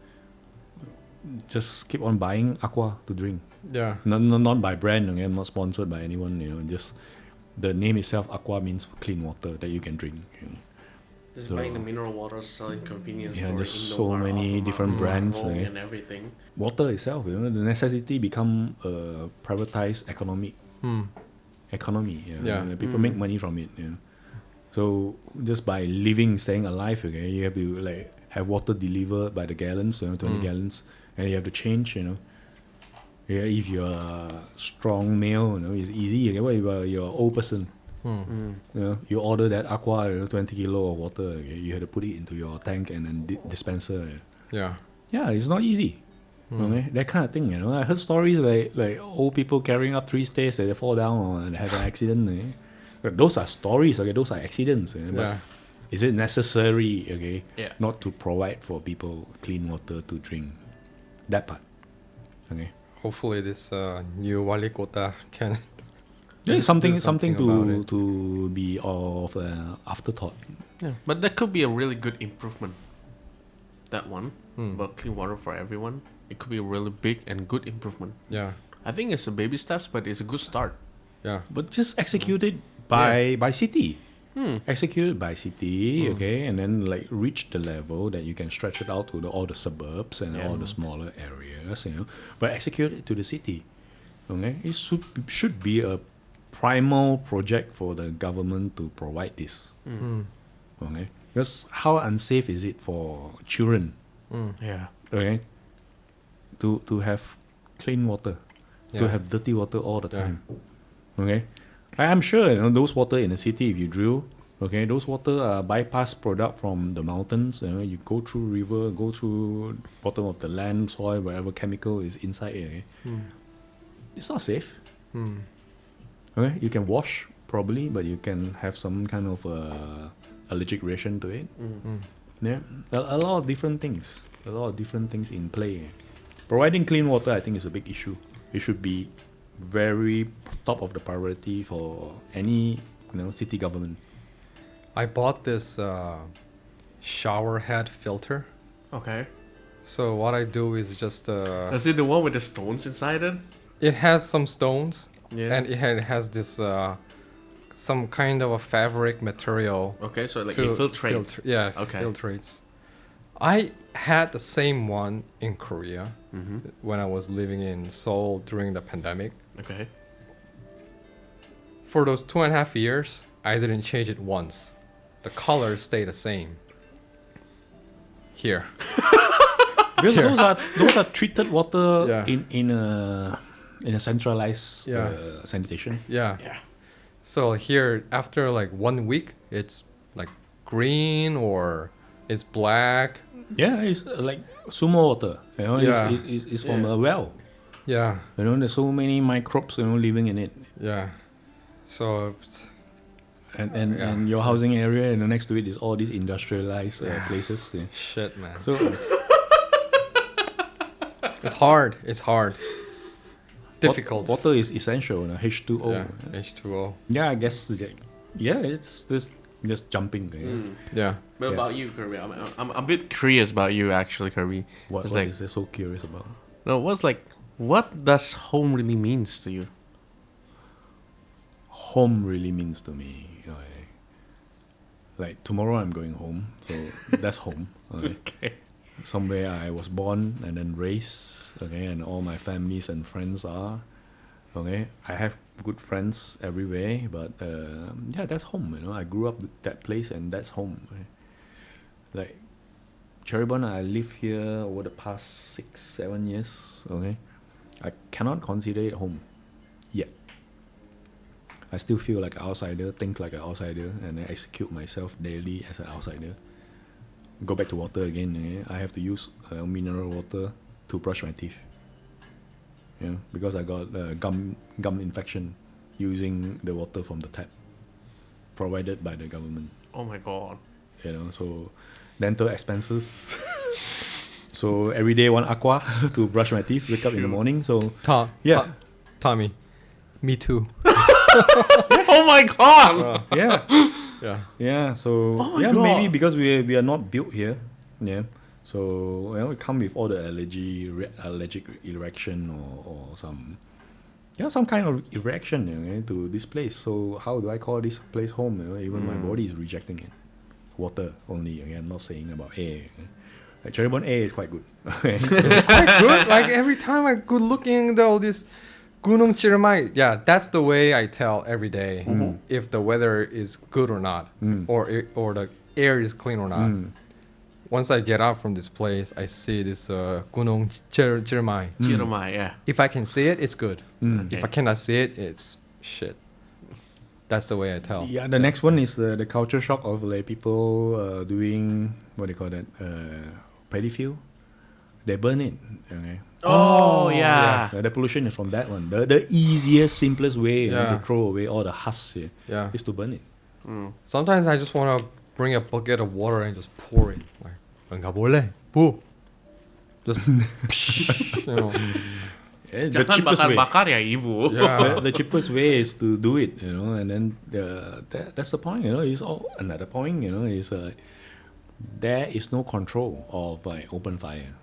B: just keep on buying aqua to drink.
A: Yeah.
B: Not by brand. Okay? I'm not sponsored by anyone. You know, just the name itself, aqua, means clean water that you can drink. You know.
C: Just
B: So-
C: buying the mineral water, selling convenience
B: Yeah,
C: store,
B: there's
C: Indomart,
B: so many
C: Alfamart,
B: different brands,
C: Rong
B: okay.
C: and everything.
B: Water itself, the necessity become a privatized economy.
A: Yeah.
B: And people make money from it. So just by living, staying alive, okay, you have to like have water delivered by the gallons, 20 gallons, and you have to change. Yeah, if you're a strong male, it's easy. Okay, what if you're an old person? You order that aqua, 20 kilo of water. Okay, you have to put it into your tank and then dispenser.
A: Yeah.
B: Yeah, it's not easy. Okay, that kind of thing. I heard stories like old people carrying up 3 stairs that they fall down and have an accident. But those are stories. Okay, those are accidents. But
A: Yeah.
B: is it necessary? Okay,
C: Yeah.
B: not to provide for people clean water to drink. That part. Okay.
A: Hopefully this new wali kota can
B: Yeah,
A: do
B: something
A: about it.
B: to be of afterthought.
C: Yeah, but that could be a really good improvement. That one about clean water for everyone. It could be a really big and good improvement.
A: Yeah.
C: I think it's a baby steps, but it's a good start.
A: Yeah.
B: But just execute it by city. Execute it by city, okay, and then like reach the level that you can stretch it out to all the suburbs and all the smaller areas, But execute it to the city. Okay, it should be a primal project for the government to provide this. Okay, because how unsafe is it for children?
C: Yeah.
B: Okay, to have clean water, to
A: Yeah.
B: have dirty water all the
A: Yeah.
B: time. Okay, I'm sure those water in the city, if you drill, okay, those water are bypass product from the mountains. You go through river, go through bottom of the land, soil, wherever chemical is inside it. Okay? It's not safe. Okay, you can wash probably, but you can have some kind of allergic reaction to it. Yeah, a lot of different things. A lot of different things in play. Providing clean water, I think, is a big issue. It should be very top of the priority for any city government.
A: I bought this shower head filter.
C: Okay.
A: So what I do is just
C: Is it the one with the stones inside it?
A: it has some stones
C: Yeah.
A: and it has this some kind of a fabric material
C: Okay, so like
A: to
C: infiltrate. Okay.
A: filtrates. I had the same one in Korea when I was living in Seoul during the pandemic.
C: Okay.
A: For those 2.5 years, I didn't change it once. The colors stay the same. Here.
B: Because
A: Here.
B: those are treated water
A: Yeah.
B: in a centralized
A: Yeah.
B: sanitation.
A: Yeah.
C: Yeah.
A: So here, after like 1 week, it's like green or it's black.
B: Yeah, it's like sumo water.
A: Yeah.
B: It's from a well.
A: Yeah.
B: There's so many microbes living in it.
A: Yeah. So it's,
B: And
A: Yeah,
B: and your housing area and next to it is all these industrialized places. Yeah.
A: shit, man.
B: So
A: It's hard. It's hard. Difficult.
B: Water is essential. H2O.
A: Yeah. H2O.
B: Yeah, I guess. It's just jumping.
A: Yeah.
C: But
B: Yeah.
C: about you, Kirby, I'm a bit curious about you actually, Kirby.
B: What
C: It's
B: what
C: like,
B: is it so curious about?
C: no, what does home really means to you?
B: Home really means to me. Like tomorrow I'm going home, so that's home. Okay.
C: Okay.
B: Somewhere I was born and then raised. Okay, and all my families and friends are. Okay, I have good friends everywhere, but yeah, that's home. I grew up that place, and that's home. Like Cherrybon, I live here over the past 6-7 years. Okay, I cannot consider it home yet. I still feel like an outsider, think like an outsider, and I execute myself daily as an outsider. Go back to water again. I have to use mineral water to brush my teeth. Because I got gum infection using the water from the tap provided by the government.
C: Oh my god.
B: So dental expenses. So every day one aqua to brush my teeth. Wake up in the morning. So Yeah.
A: Tommy. Me too.
C: Oh my god.
B: yeah.
A: Yeah.
B: Yeah, so
C: Oh my God.
B: maybe because we are not built here, So it come with all the allergic reaction or some kind of reaction to this place. So how do I call this place home? Even my body is rejecting it. water only. Okay? I'm not saying about air. Cirebon air is quite good.
A: Is it quite good? Like every time I go looking at all this Gunung Ciremai, yeah, that's the way I tell every day if the weather is good or not, or the air is clean or not. Once I get out from this place, I see this Gunung Ciremai.
C: Chiramai, yeah.
A: If I can see it, it's good.
C: Okay.
A: If I cannot see it, it's shit. That's the way I tell.
B: Yeah, the next one is the culture shock of like people doing what do you call that? Paddy field. They burn it. Okay.
C: Oh, yeah.
B: The pollution is from that one. The easiest, simplest way
A: Yeah.
B: to throw away all the husks
A: Yeah.
B: is to burn it.
A: Sometimes I just want to bring a bucket of water and just pour it. Like, 안 가볼래? 부. Just, you know.
B: The
C: Jangan
B: cheapest way.
C: bakar-bakar ya, ibu.
A: Yeah.
B: The cheapest way is to do it, and then that's the point, It's all another point, is there is no control of open fire.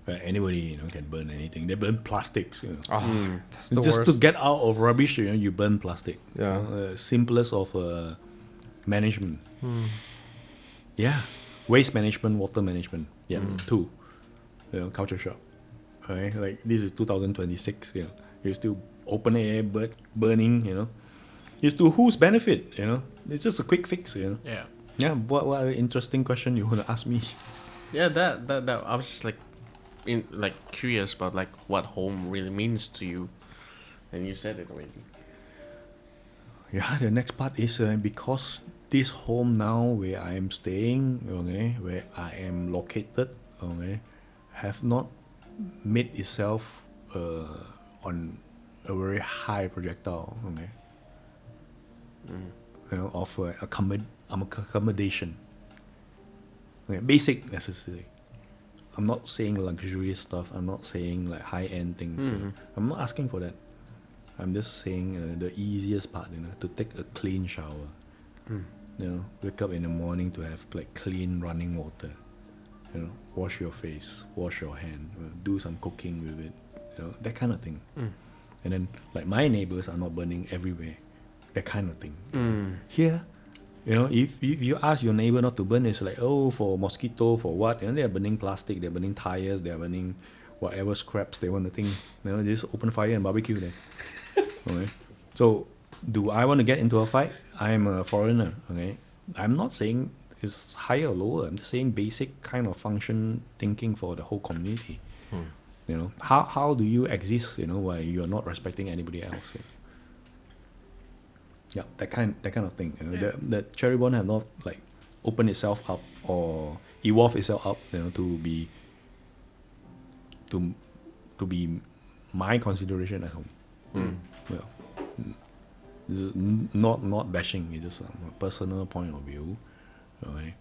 B: Anybody, can burn anything. They burn plastics,
A: Oh, that's the
B: Just
A: worst.
B: to get out of rubbish, you burn plastic.
A: Yeah.
B: Simplest of management. Yeah, waste management, water management. Yeah, two. Culture shock. Okay, like this is 2026. You still open air burning. It's to whose benefit? It's just a quick fix.
C: Yeah.
B: Yeah. What interesting question you want to ask me?
C: Yeah, that I was just curious about like what home really means to you, and you said it already.
B: Yeah, the next part is because this home now where I am staying, okay, where I am located, okay, have not made itself on a very high projectile, okay, of accommodation, okay, basic necessity. I'm not saying luxurious stuff. I'm not saying like high end things. I'm not asking for that. I'm just saying the easiest part, to take a clean shower. Wake up in the morning to have like clean running water. Wash your face, wash your hand, do some cooking with it. That kind of thing. And then like my neighbors are not burning everywhere. That kind of thing. Here, if you ask your neighbor not to burn, it's like, oh, for mosquito, for what? They're burning plastic, they're burning tires, they're burning whatever scraps they want to think. They just open fire and barbecue there. Okay. So, do I want to get into a fight? I'm a foreigner. Okay. I'm not saying it's higher or lower. I'm just saying basic kind of function thinking for the whole community. How do you exist? While you're not respecting anybody else. Yeah, that kind of thing. The Cirebon have not like opened itself up or evolved itself up, to be my consideration at home. Well, this is not bashing. It's just a personal point of view. Okay,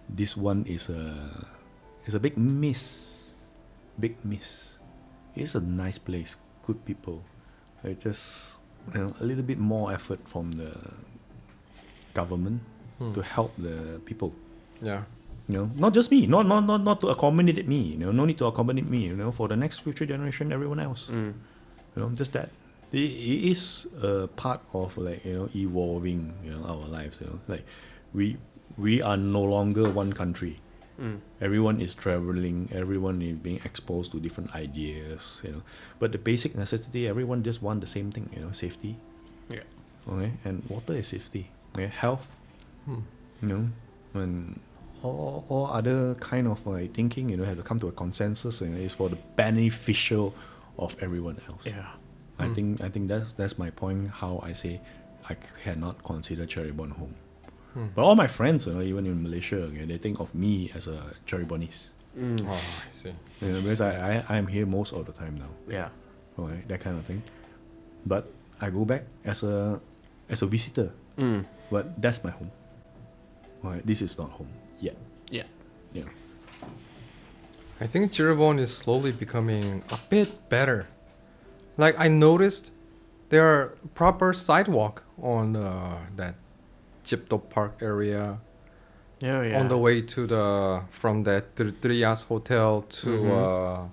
B: this one is a big miss. Big miss. It's a nice place, good people. It's just a little bit more effort from the government to help the people.
A: Yeah.
B: Not just me, not to accommodate me. No need to accommodate me. For the next future generation, everyone else. Just that. It is a part of like evolving our lives. Like we are no longer one country. Everyone is traveling. Everyone is being exposed to different ideas. But the basic necessity, everyone just want the same thing. Safety.
C: Yeah.
B: Okay, and water is safety. Okay, health. And all other kind of like thinking. Have to come to a consensus. It's for the beneficial of everyone else.
C: Yeah.
B: I think that's my point. How I say I cannot consider Cirebon home. But all my friends, even in Malaysia, okay, they think of me as a Cirebonese.
A: Oh, I see.
B: Because I am here most of the time now.
C: Yeah.
B: Okay, that kind of thing. But I go back as a visitor. But that's my home. Okay, this is not home yet.
C: Yeah.
A: I think Cirebon is slowly becoming a bit better. Like I noticed, there are proper sidewalk on that Chipto Park area.
C: Yeah.
A: On the way to from the Trias Hotel to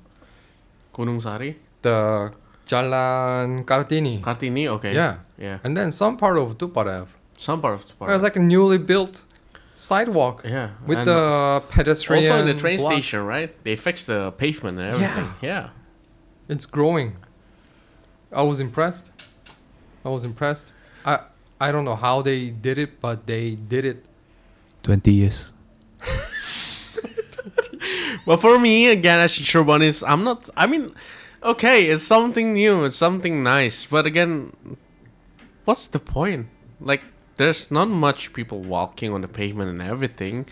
C: Gunung Sari.
A: the Jalan Kartini.
C: Kartini, okay.
A: Yeah.
C: Yeah.
A: And then some part of Tuparev.
C: Some part of the park.
A: It was like a newly built sidewalk.
C: Yeah,
A: With
C: and
A: the pedestrian.
C: also in the train
A: block.
C: station, right? They fixed the pavement and everything. Yeah.
A: It's growing. I was impressed. I don't know how they did it, but they did it.
B: 20 years.
C: But for me, again, as Chirbonis, I'm not. I mean, okay, it's something new, it's something nice, but again, what's the point? Like, there's not much people walking on the pavement and everything.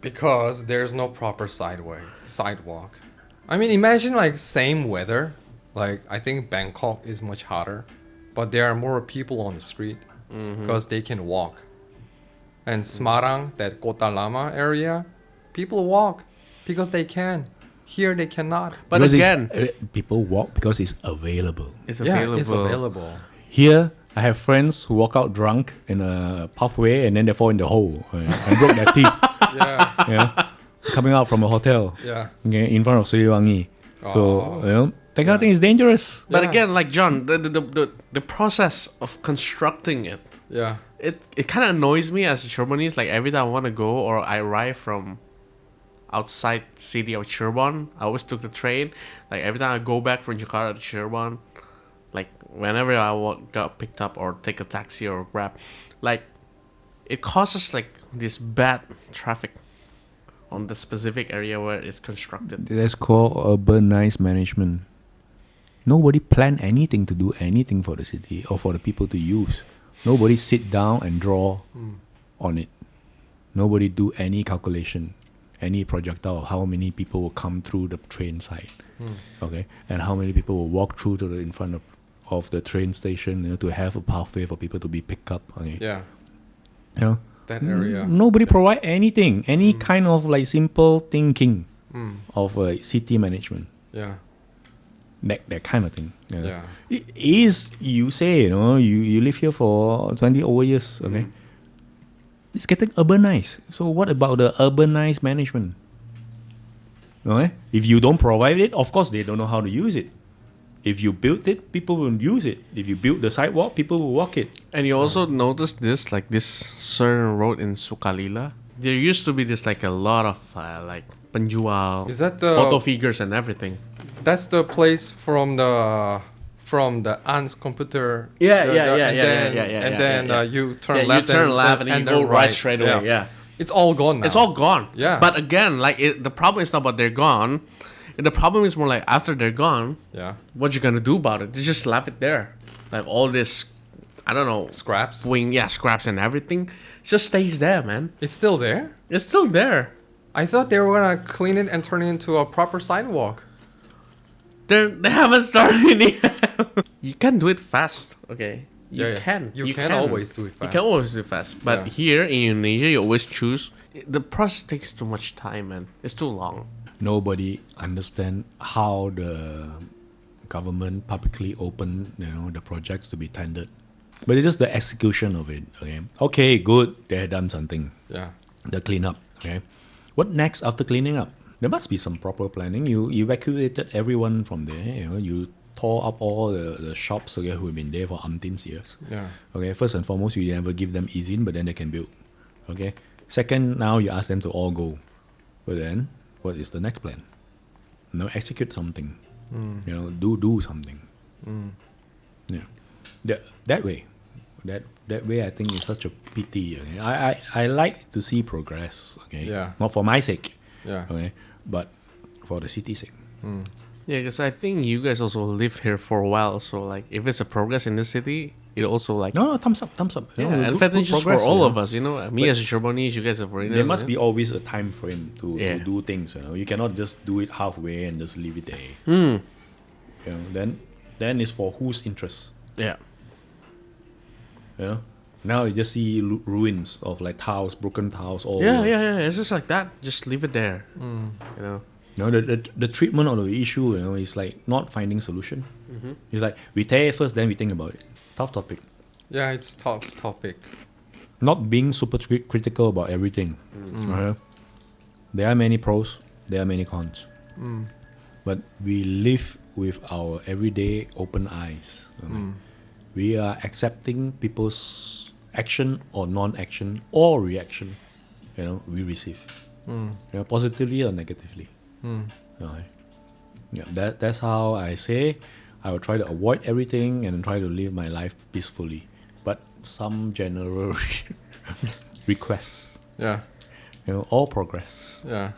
A: Because there's no proper sidewalk. I mean, imagine like same weather. Like I think Bangkok is much hotter, but there are more people on the street because they can walk. And Semarang, that Kota Lama area, people walk because they can. Here they cannot.
C: But
B: Because
C: again,
B: people walk because it's available.
C: it's
A: Yeah,
C: available.
A: it's available.
B: Here, I have friends who walk out drunk in a pathway and then they fall in the hole and broke their teeth.
A: Yeah,
B: Yeah, coming out from a hotel.
A: yeah.
B: Okay, in front of Suriwangi. So
A: Oh.
B: that kind of thing is dangerous.
C: But
A: Yeah.
C: again, like John, the process of constructing it,
A: Yeah.
C: it kind of annoys me as a Chirbonis. Like every time I want to go or I arrive from outside city of Cirebon, I always took the train. Like every time I go back from Jakarta to Cirebon, like whenever I got picked up or take a taxi or Grab, like it causes like this bad traffic on the specific area where it's constructed.
B: That's called urbanized management. Nobody planned anything to do anything for the city or for the people to use. Nobody sit down and draw on it. Nobody do any calculation, any projectile of how many people will come through the train side, okay, and how many people will walk through to the in front of the train station, to have a pathway for people to be picked up. Okay,
A: Yeah.
B: you know,
A: That area.
B: nobody provide anything, any kind of like simple thinking
A: Mm.
B: of city management.
A: Yeah.
B: That kind of thing. You know.
A: Yeah.
B: It is, you say, you live here for 20 over years, okay? It's getting urbanized. So what about the urbanized management? Okay? If you don't provide it, of course they don't know how to use it. If you build it, people will use it. If you build the sidewalk, people will walk it.
C: And you also notice this, like this certain road in Sukalila. There used to be this like a lot of like penjual,
A: Is that the
C: photo figures and everything.
A: That's the place from the aunt's computer.
C: Yeah,
A: the-
C: yeah,
A: the-
C: yeah,
A: and
C: yeah,
A: then,
C: yeah, yeah,
A: And
C: yeah,
A: then
C: yeah.
A: you turn
C: Yeah,
A: left.
C: you turn left and you go
A: then
C: right straight away. Yeah.
A: It's all gone now.
C: It's all gone.
A: Yeah.
C: But again, like the problem is not about they're gone. The problem is more like after they're gone,
A: Yeah.
C: what you gonna do about it? They just left it there. Like all this, I don't know,
A: Scraps.
C: scraps and everything, just stays there, man.
A: It's still there.
C: It's still there.
A: I thought they were gonna clean it and turn it into a proper sidewalk.
C: They haven't started yet. You can do it fast, okay? You
A: Yeah,
C: can.
A: You can always do it
C: You
A: fast.
C: can always do it fast. But
A: Yeah.
C: here in Indonesia, you always choose. The process takes too much time, man. It's too long.
B: Nobody understand how the government publicly open, the projects to be tendered. But it's just the execution of it, okay? Okay, good, they had done something.
A: Yeah.
B: The cleanup, okay? What next after cleaning up? There must be some proper planning. You evacuated everyone from there, you tore up all the shops, okay, who have been there for umpteen years.
A: Yeah.
B: Okay, first and foremost, you never give them easing, but then they can build. Okay. Second, now you ask them to all go. But then, what is the next plan? Now execute something. Do something. Yeah. That way. That way I think is such a pity. Okay? I like to see progress. Okay.
A: Yeah.
B: Not for my sake.
A: Yeah.
B: Okay. But for the city's sake.
C: Yeah, because I think you guys also live here for a while. So, like, if it's a progress in the city, it also, like...
B: No, thumbs up.
C: Yeah,
B: You know,
C: and
B: good
C: advantages for
B: progress,
C: all
B: you
C: of
B: know.
C: us, Me as a Chirbonis, you guys are foreigners.
B: There must be always a time frame to
C: Yeah.
B: do things. You cannot just do it halfway and just leave it there. Then it's for whose interest.
C: Yeah.
B: Now you just see ruins of like tiles, broken tiles. All
C: Yeah,
B: over.
C: yeah. It's just like that. Just leave it there.
B: The treatment of the issue, is like not finding solution. It's like we tear it first, then we think about it. Tough topic.
A: Yeah, it's tough topic.
B: Not being super critical about everything. There are many pros, there are many cons. But we live with our everyday open eyes. We are accepting people's action or non-action or reaction, we receive, positively or negatively. Okay. Yeah, that's how I say I will try to avoid everything and try to live my life peacefully. But some general requests,
A: Yeah.
B: all progress.
A: Yeah.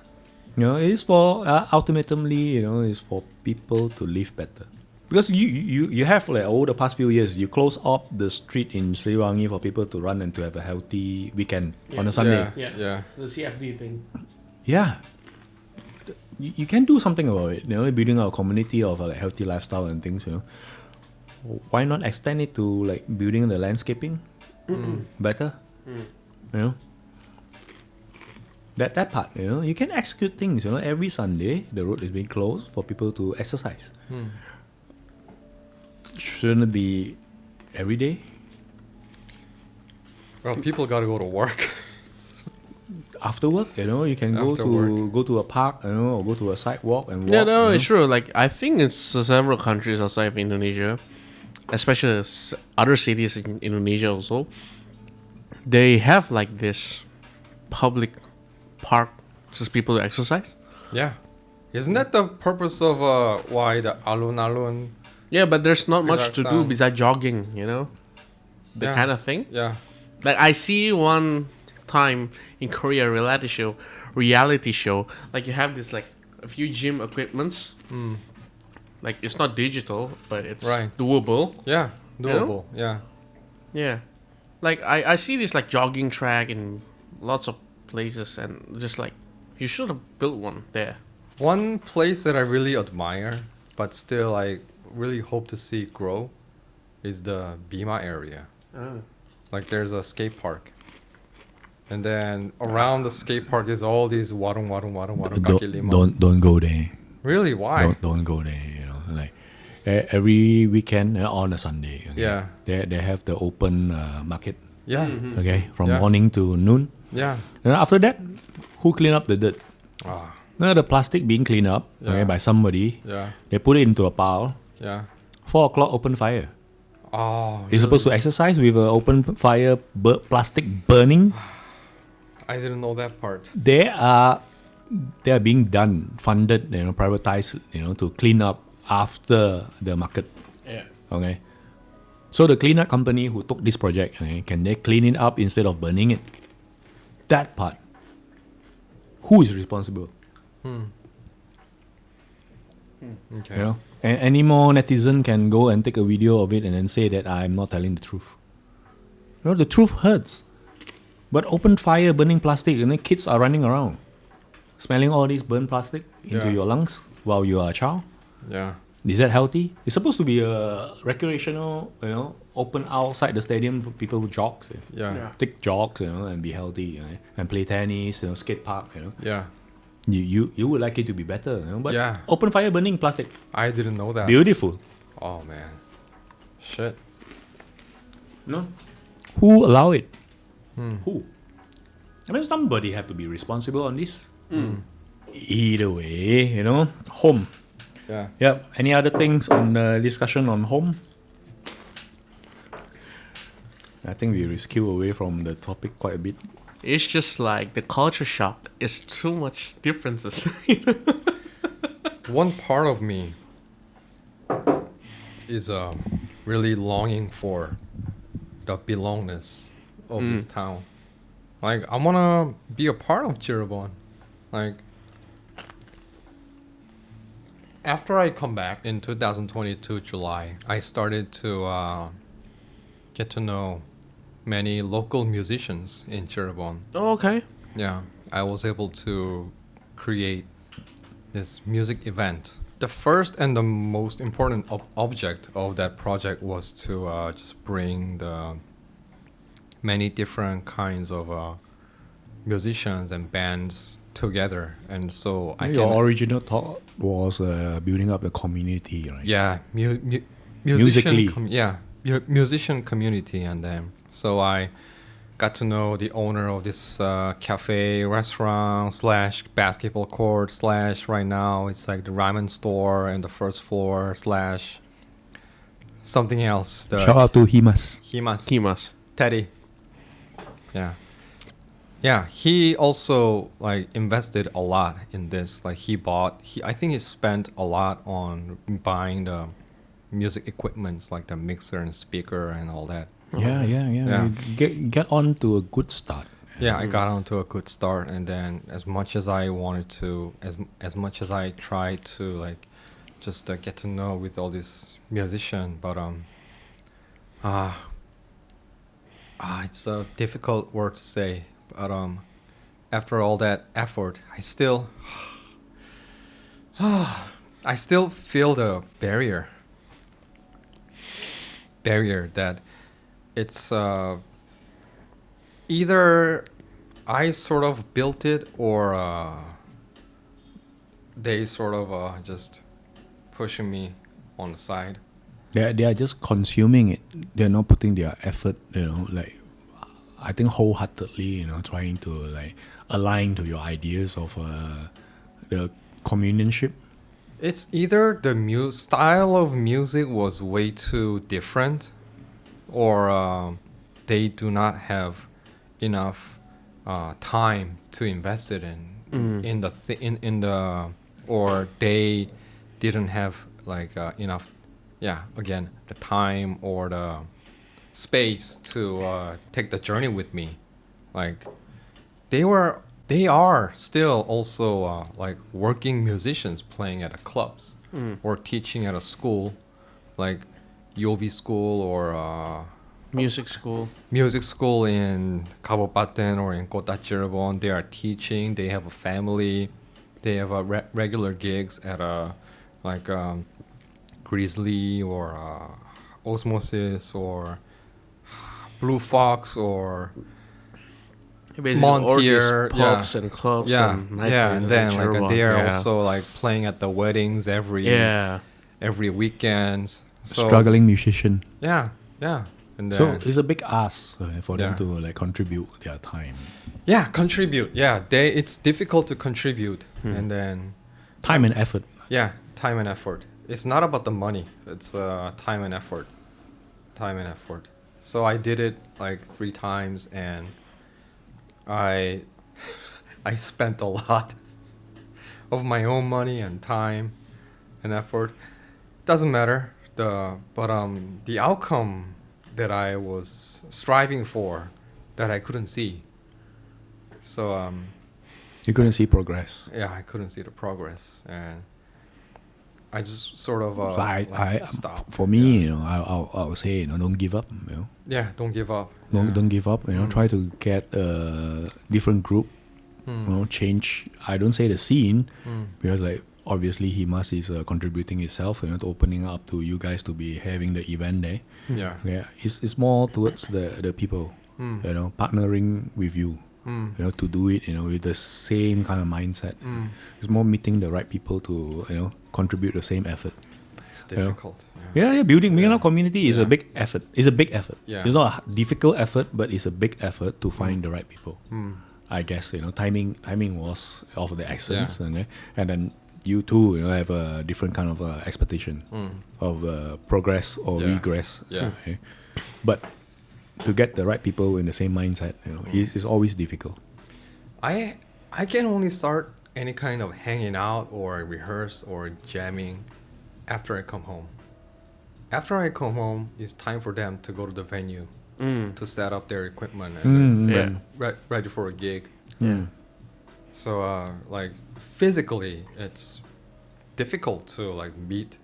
B: It is for ultimately, it's for people to live better. Because you have like over the past few years, you close up the street in Sri Wangi for people to run and to have a healthy weekend on a Sunday.
A: Yeah. Yeah.
C: The CFD thing.
B: Yeah. You can do something about it, building our community of a healthy lifestyle and things, Why not extend it to like building the landscaping better? That part, you can execute things, every Sunday the road is being closed for people to exercise. Shouldn't it be every day?
A: Well, people got to go to work.
B: After work, you can
A: After work.
B: go to a park, or go to a sidewalk and walk.
C: Yeah, no, it's true. Like, I think it's several countries outside of Indonesia, especially other cities in Indonesia also. They have like this public park just people to exercise.
A: Yeah. Isn't that the purpose of why the alun-alun?
C: Yeah, but there's not much to do
A: Relaxing.
C: besides jogging, the
A: Yeah.
C: kind of thing.
A: Yeah.
C: Like I see one time in Korea reality show, like you have this like a few gym equipments. Like it's not digital, but it's
A: Right.
C: doable.
A: Yeah.
C: You know?
A: Doable. Yeah.
C: Yeah. Like I see this like jogging track in lots of places and just like you should have built one there.
A: One place that I really admire, but still I really hope to see grow, is the Bima area. Like there's a skate park. And then around the skate park is all these warung kaki lima.
B: Don't go there.
A: Really? Why?
B: Don't go there. Like every weekend on a Sunday. Okay,
A: Yeah.
B: They have the open market.
A: Yeah.
B: Okay, from
A: Yeah.
B: morning to noon.
A: Yeah.
B: And after that, who clean up the dirt?
A: Ah.
B: The plastic being cleaned up
A: Yeah.
B: by somebody.
A: Yeah.
B: They put it into a pile.
A: Yeah.
B: 4 o'clock open fire.
A: Oh.
B: You're supposed to exercise with an open fire, plastic burning.
A: I didn't know that part.
B: They are being done, funded, privatized, to clean up after the market.
C: Yeah.
B: Okay. So the cleanup company who took this project, okay, can they clean it up instead of burning it? That part. Who is responsible?
A: Okay.
B: And any more netizen can go and take a video of it and then say that I'm not telling the truth. The truth hurts. But open fire, burning plastic, and then kids are running around, smelling all this burnt plastic into
A: Yeah.
B: your lungs while you are a child.
A: Yeah.
B: Is that healthy? It's supposed to be a recreational, open outside the stadium for people who jog,
A: Yeah.
B: take jogs, and be healthy, and play tennis, skate park,
A: Yeah.
B: You would like it to be better, but
A: Yeah.
B: open fire burning plastic,
A: I didn't know that.
B: beautiful.
A: Oh man. Shit.
B: No, who allow it? Who? I mean, somebody have to be responsible on this. Either way, home.
A: Yeah.
B: Yep. Any other things on the discussion on home? I think we skew away from the topic quite a bit.
C: It's just like the culture shock is too much differences.
A: One part of me is really longing for the belongingness of this town. Like I wanna be a part of Cirebon. Like after I come back in 2022 July, I started to get to know many local musicians in Cirebon.
C: Oh, okay.
A: Yeah, I was able to create this music event. The first and the most important object of that project was to just bring the many different kinds of musicians and bands together, and so I
B: Your
A: can
B: original thought was building up the community, right?
A: yeah
B: Musically.
A: musician community, and then so I got to know the owner of this cafe restaurant slash basketball court slash right now it's like the ramen store and the first floor slash something else. The
B: Shout out to Himas.
A: Himas
C: Kimas.
A: Teddy. Yeah. Yeah, he also like invested a lot in this. Like I think he spent a lot on buying the music equipments like the mixer and speaker and all that.
B: Yeah.
A: Yeah.
B: You get on to a good start.
A: Yeah, I got onto a good start, and then as much as I wanted to, as much as I tried to like, just get to know with all these musicians, but it's a difficult word to say, but after all that effort, I still feel the barrier that it's either I sort of built it or they sort of just pushing me on the side.
B: They are just consuming it. They're not putting their effort, like I think wholeheartedly, trying to like align to your ideas of the communionship.
A: It's either the style of music was way too different, or they do not have enough time to invest it in the or they didn't have like enough, again, the time or the space to take the journey with me. Like they are still also like working musicians playing at clubs or teaching at a school like UOV school or
C: Music school.
A: music school in Kabupaten or in Kota Cirebon. They are teaching. They have a family. They have regular gigs at a like Grizzly or Osmosis or Blue Fox or
C: Basically, all
A: Montier,
C: these pubs and clubs and nightclubs
A: and then
C: in
A: like
C: Cirebon.
A: they are
C: Yeah.
A: also like playing at the weddings every weekends. So,
B: Struggling musician.
A: Yeah, and
B: So
A: then,
B: it's a big ask for them
A: Yeah.
B: to like contribute their time.
A: contribute. Yeah, it's difficult to contribute, and then
B: Time and effort.
A: time and effort. It's not about the money. It's time and effort. So I did it like 3 times, and I spent a lot of my own money and time and effort. Doesn't matter. The outcome that I was striving for that I couldn't see. So
B: You couldn't see progress.
A: I couldn't see the progress, and I just sort of
B: So I
A: stopped.
B: for me, I would say, don't give up.
A: Don't give up.
B: Don't give up. Try to get a different group. Change. I don't say the scene because like obviously Himas is contributing itself, to opening up to you guys to be having the event there.
A: Yeah.
B: It's more towards the people, partnering with you, to do it, with the same kind of mindset. It's more meeting the right people to, contribute the same effort.
A: It's difficult.
B: Building
A: Yeah.
B: a community is a
A: Yeah.
B: big effort. It's a big effort.
A: Yeah.
B: It's not a difficult effort, but it's a big effort to find the right people. I guess, timing was of the essence,
A: Yeah.
B: and then you too, have a different kind of expectation of progress or
A: Yeah.
B: regress.
A: Yeah.
B: Okay? But to get the right people in the same mindset, is always difficult.
A: I can only start any kind of hanging out or rehearse or jamming after I come home. After I come home, it's time for them to go to the venue to set up their equipment and then ready for a gig. So like physically, it's difficult to like meet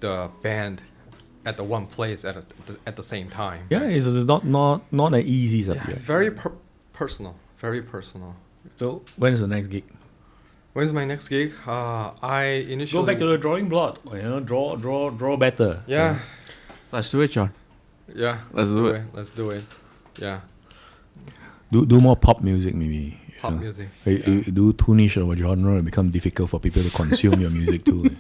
A: the band at the one place at the same time.
B: Yeah,
A: right?
B: it's not an easy subject.
A: It's very personal. Very personal.
B: So when is the next gig?
A: When's my next gig? I initially
B: Go back to the drawing board. Draw better.
A: Yeah,
C: Let's do it, John.
A: yeah.
C: Let's do it.
A: Let's do it. Yeah,
B: Do more pop music maybe.
A: pop music.
B: You do too niche of a genre, it become difficult for people to consume your music too.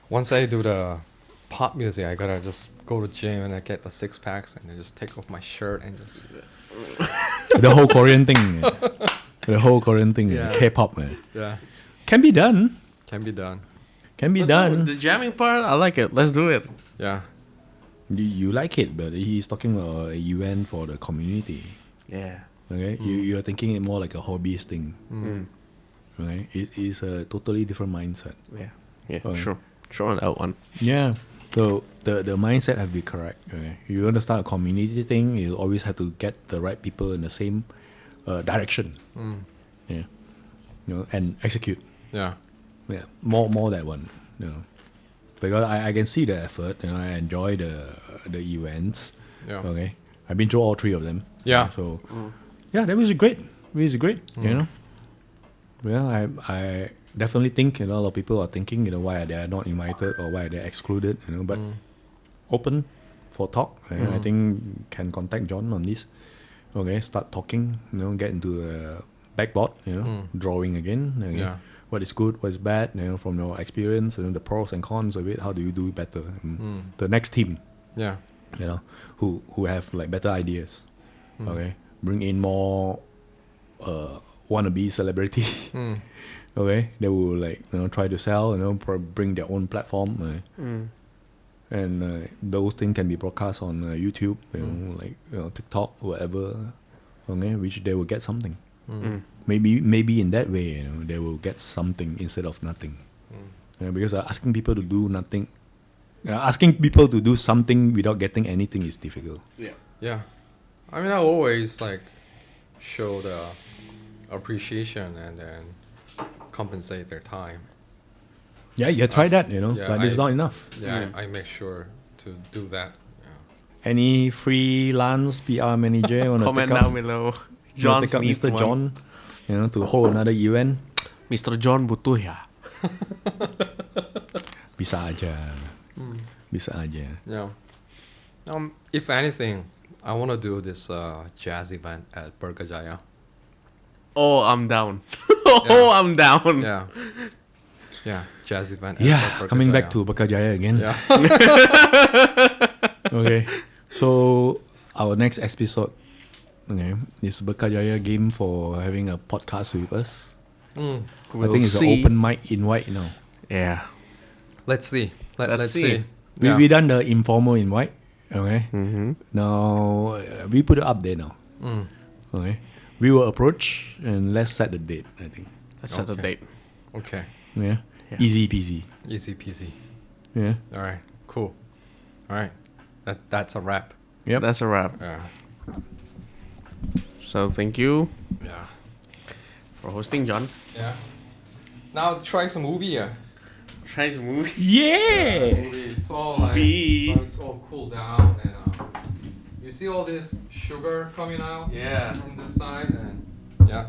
A: Once I do the pop music, I gotta just go to gym and I get the 6-packs and I just take off my shirt and just
B: The whole Korean thing. The whole Korean thing.
A: Yeah.
B: K-pop, man.
A: yeah,
B: Can be done.
A: can be done.
B: Can be
C: But
B: done.
C: the jamming part, I like it. Let's do it.
A: Yeah,
B: You like it, but he's talking about a event for the community.
C: Yeah.
B: Okay, you're thinking it more like a hobbyist thing. Okay, it is a totally different mindset.
C: Yeah. Yeah.
B: Okay.
C: Sure on that one.
B: Yeah. So the mindset have to be correct. Okay, you want to start a community thing, you always have to get the right people in the same direction. Yeah, and execute.
A: Yeah.
B: Yeah, more that one. Because I can see the effort. I enjoy the events.
A: Yeah.
B: Okay, I've been through all three of them.
A: Yeah.
B: So yeah, that was great. It was great. Yeah, I definitely think a lot of people are thinking, why they are not invited or why they're excluded. But open for talk. I think can contact John on this. Okay, start talking. Get into the backboard. Drawing again. Okay.
A: Yeah.
B: What is good, what is bad, from your experience, the pros and cons of it, how do you do it better? The next team,
A: Yeah.
B: who have like better ideas, okay, bring in more wannabe celebrity, okay, they will like try to sell, bring their own platform, and those things can be broadcast on YouTube, like TikTok, whatever, okay, which they will get something. Maybe in that way, they will get something instead of nothing. Because asking people to do nothing, asking people to do something without getting anything is difficult.
A: Yeah. I mean, I always like show the appreciation and then compensate their time.
B: Yeah, you try that,
A: yeah,
B: but it's not enough.
A: Yeah, I make sure to do that. Yeah.
B: Any freelance PR manager want to
C: Comment
B: take up,
C: down below.
B: John
C: John needs
B: Mr.
C: one.
B: John, to hold another event?
C: Mr. John butuh ya.
B: Bisa aja. Bisa aja.
A: Yeah. If anything, I want to do this jazz event at Berkejaya.
C: Oh, I'm down. Oh, I'm down.
A: Yeah. Yeah, jazz event. At
B: Yeah, coming back
A: Berkejaya.
B: to Bakajaya again.
A: Yeah.
B: Okay, so our next episode, okay, is Berkejaya game for having a podcast with us. I think it's an open mic invite now.
C: Yeah.
A: Let's see.
C: Let's
A: Let's
C: see.
A: see. Yeah.
B: We done the informal invite. Okay. Now we put it up there now. Okay. We will approach and let's set the date. I think.
C: Let's set a
A: Okay.
C: date.
A: Okay.
B: Yeah.
C: Yeah.
B: Easy peasy.
A: Easy peasy.
B: Yeah.
A: All right. Cool. All right. That's a wrap.
B: Yep.
C: That's a wrap.
A: Yeah.
C: So thank you
A: Yeah.
C: for hosting, John.
A: Yeah. Now try some movie.
C: Try the movie.
B: Yeah.
A: Movie. It's all like
C: Movie.
A: it's all cooled down and you see all this sugar coming out
C: Yeah.
A: from this side and yeah.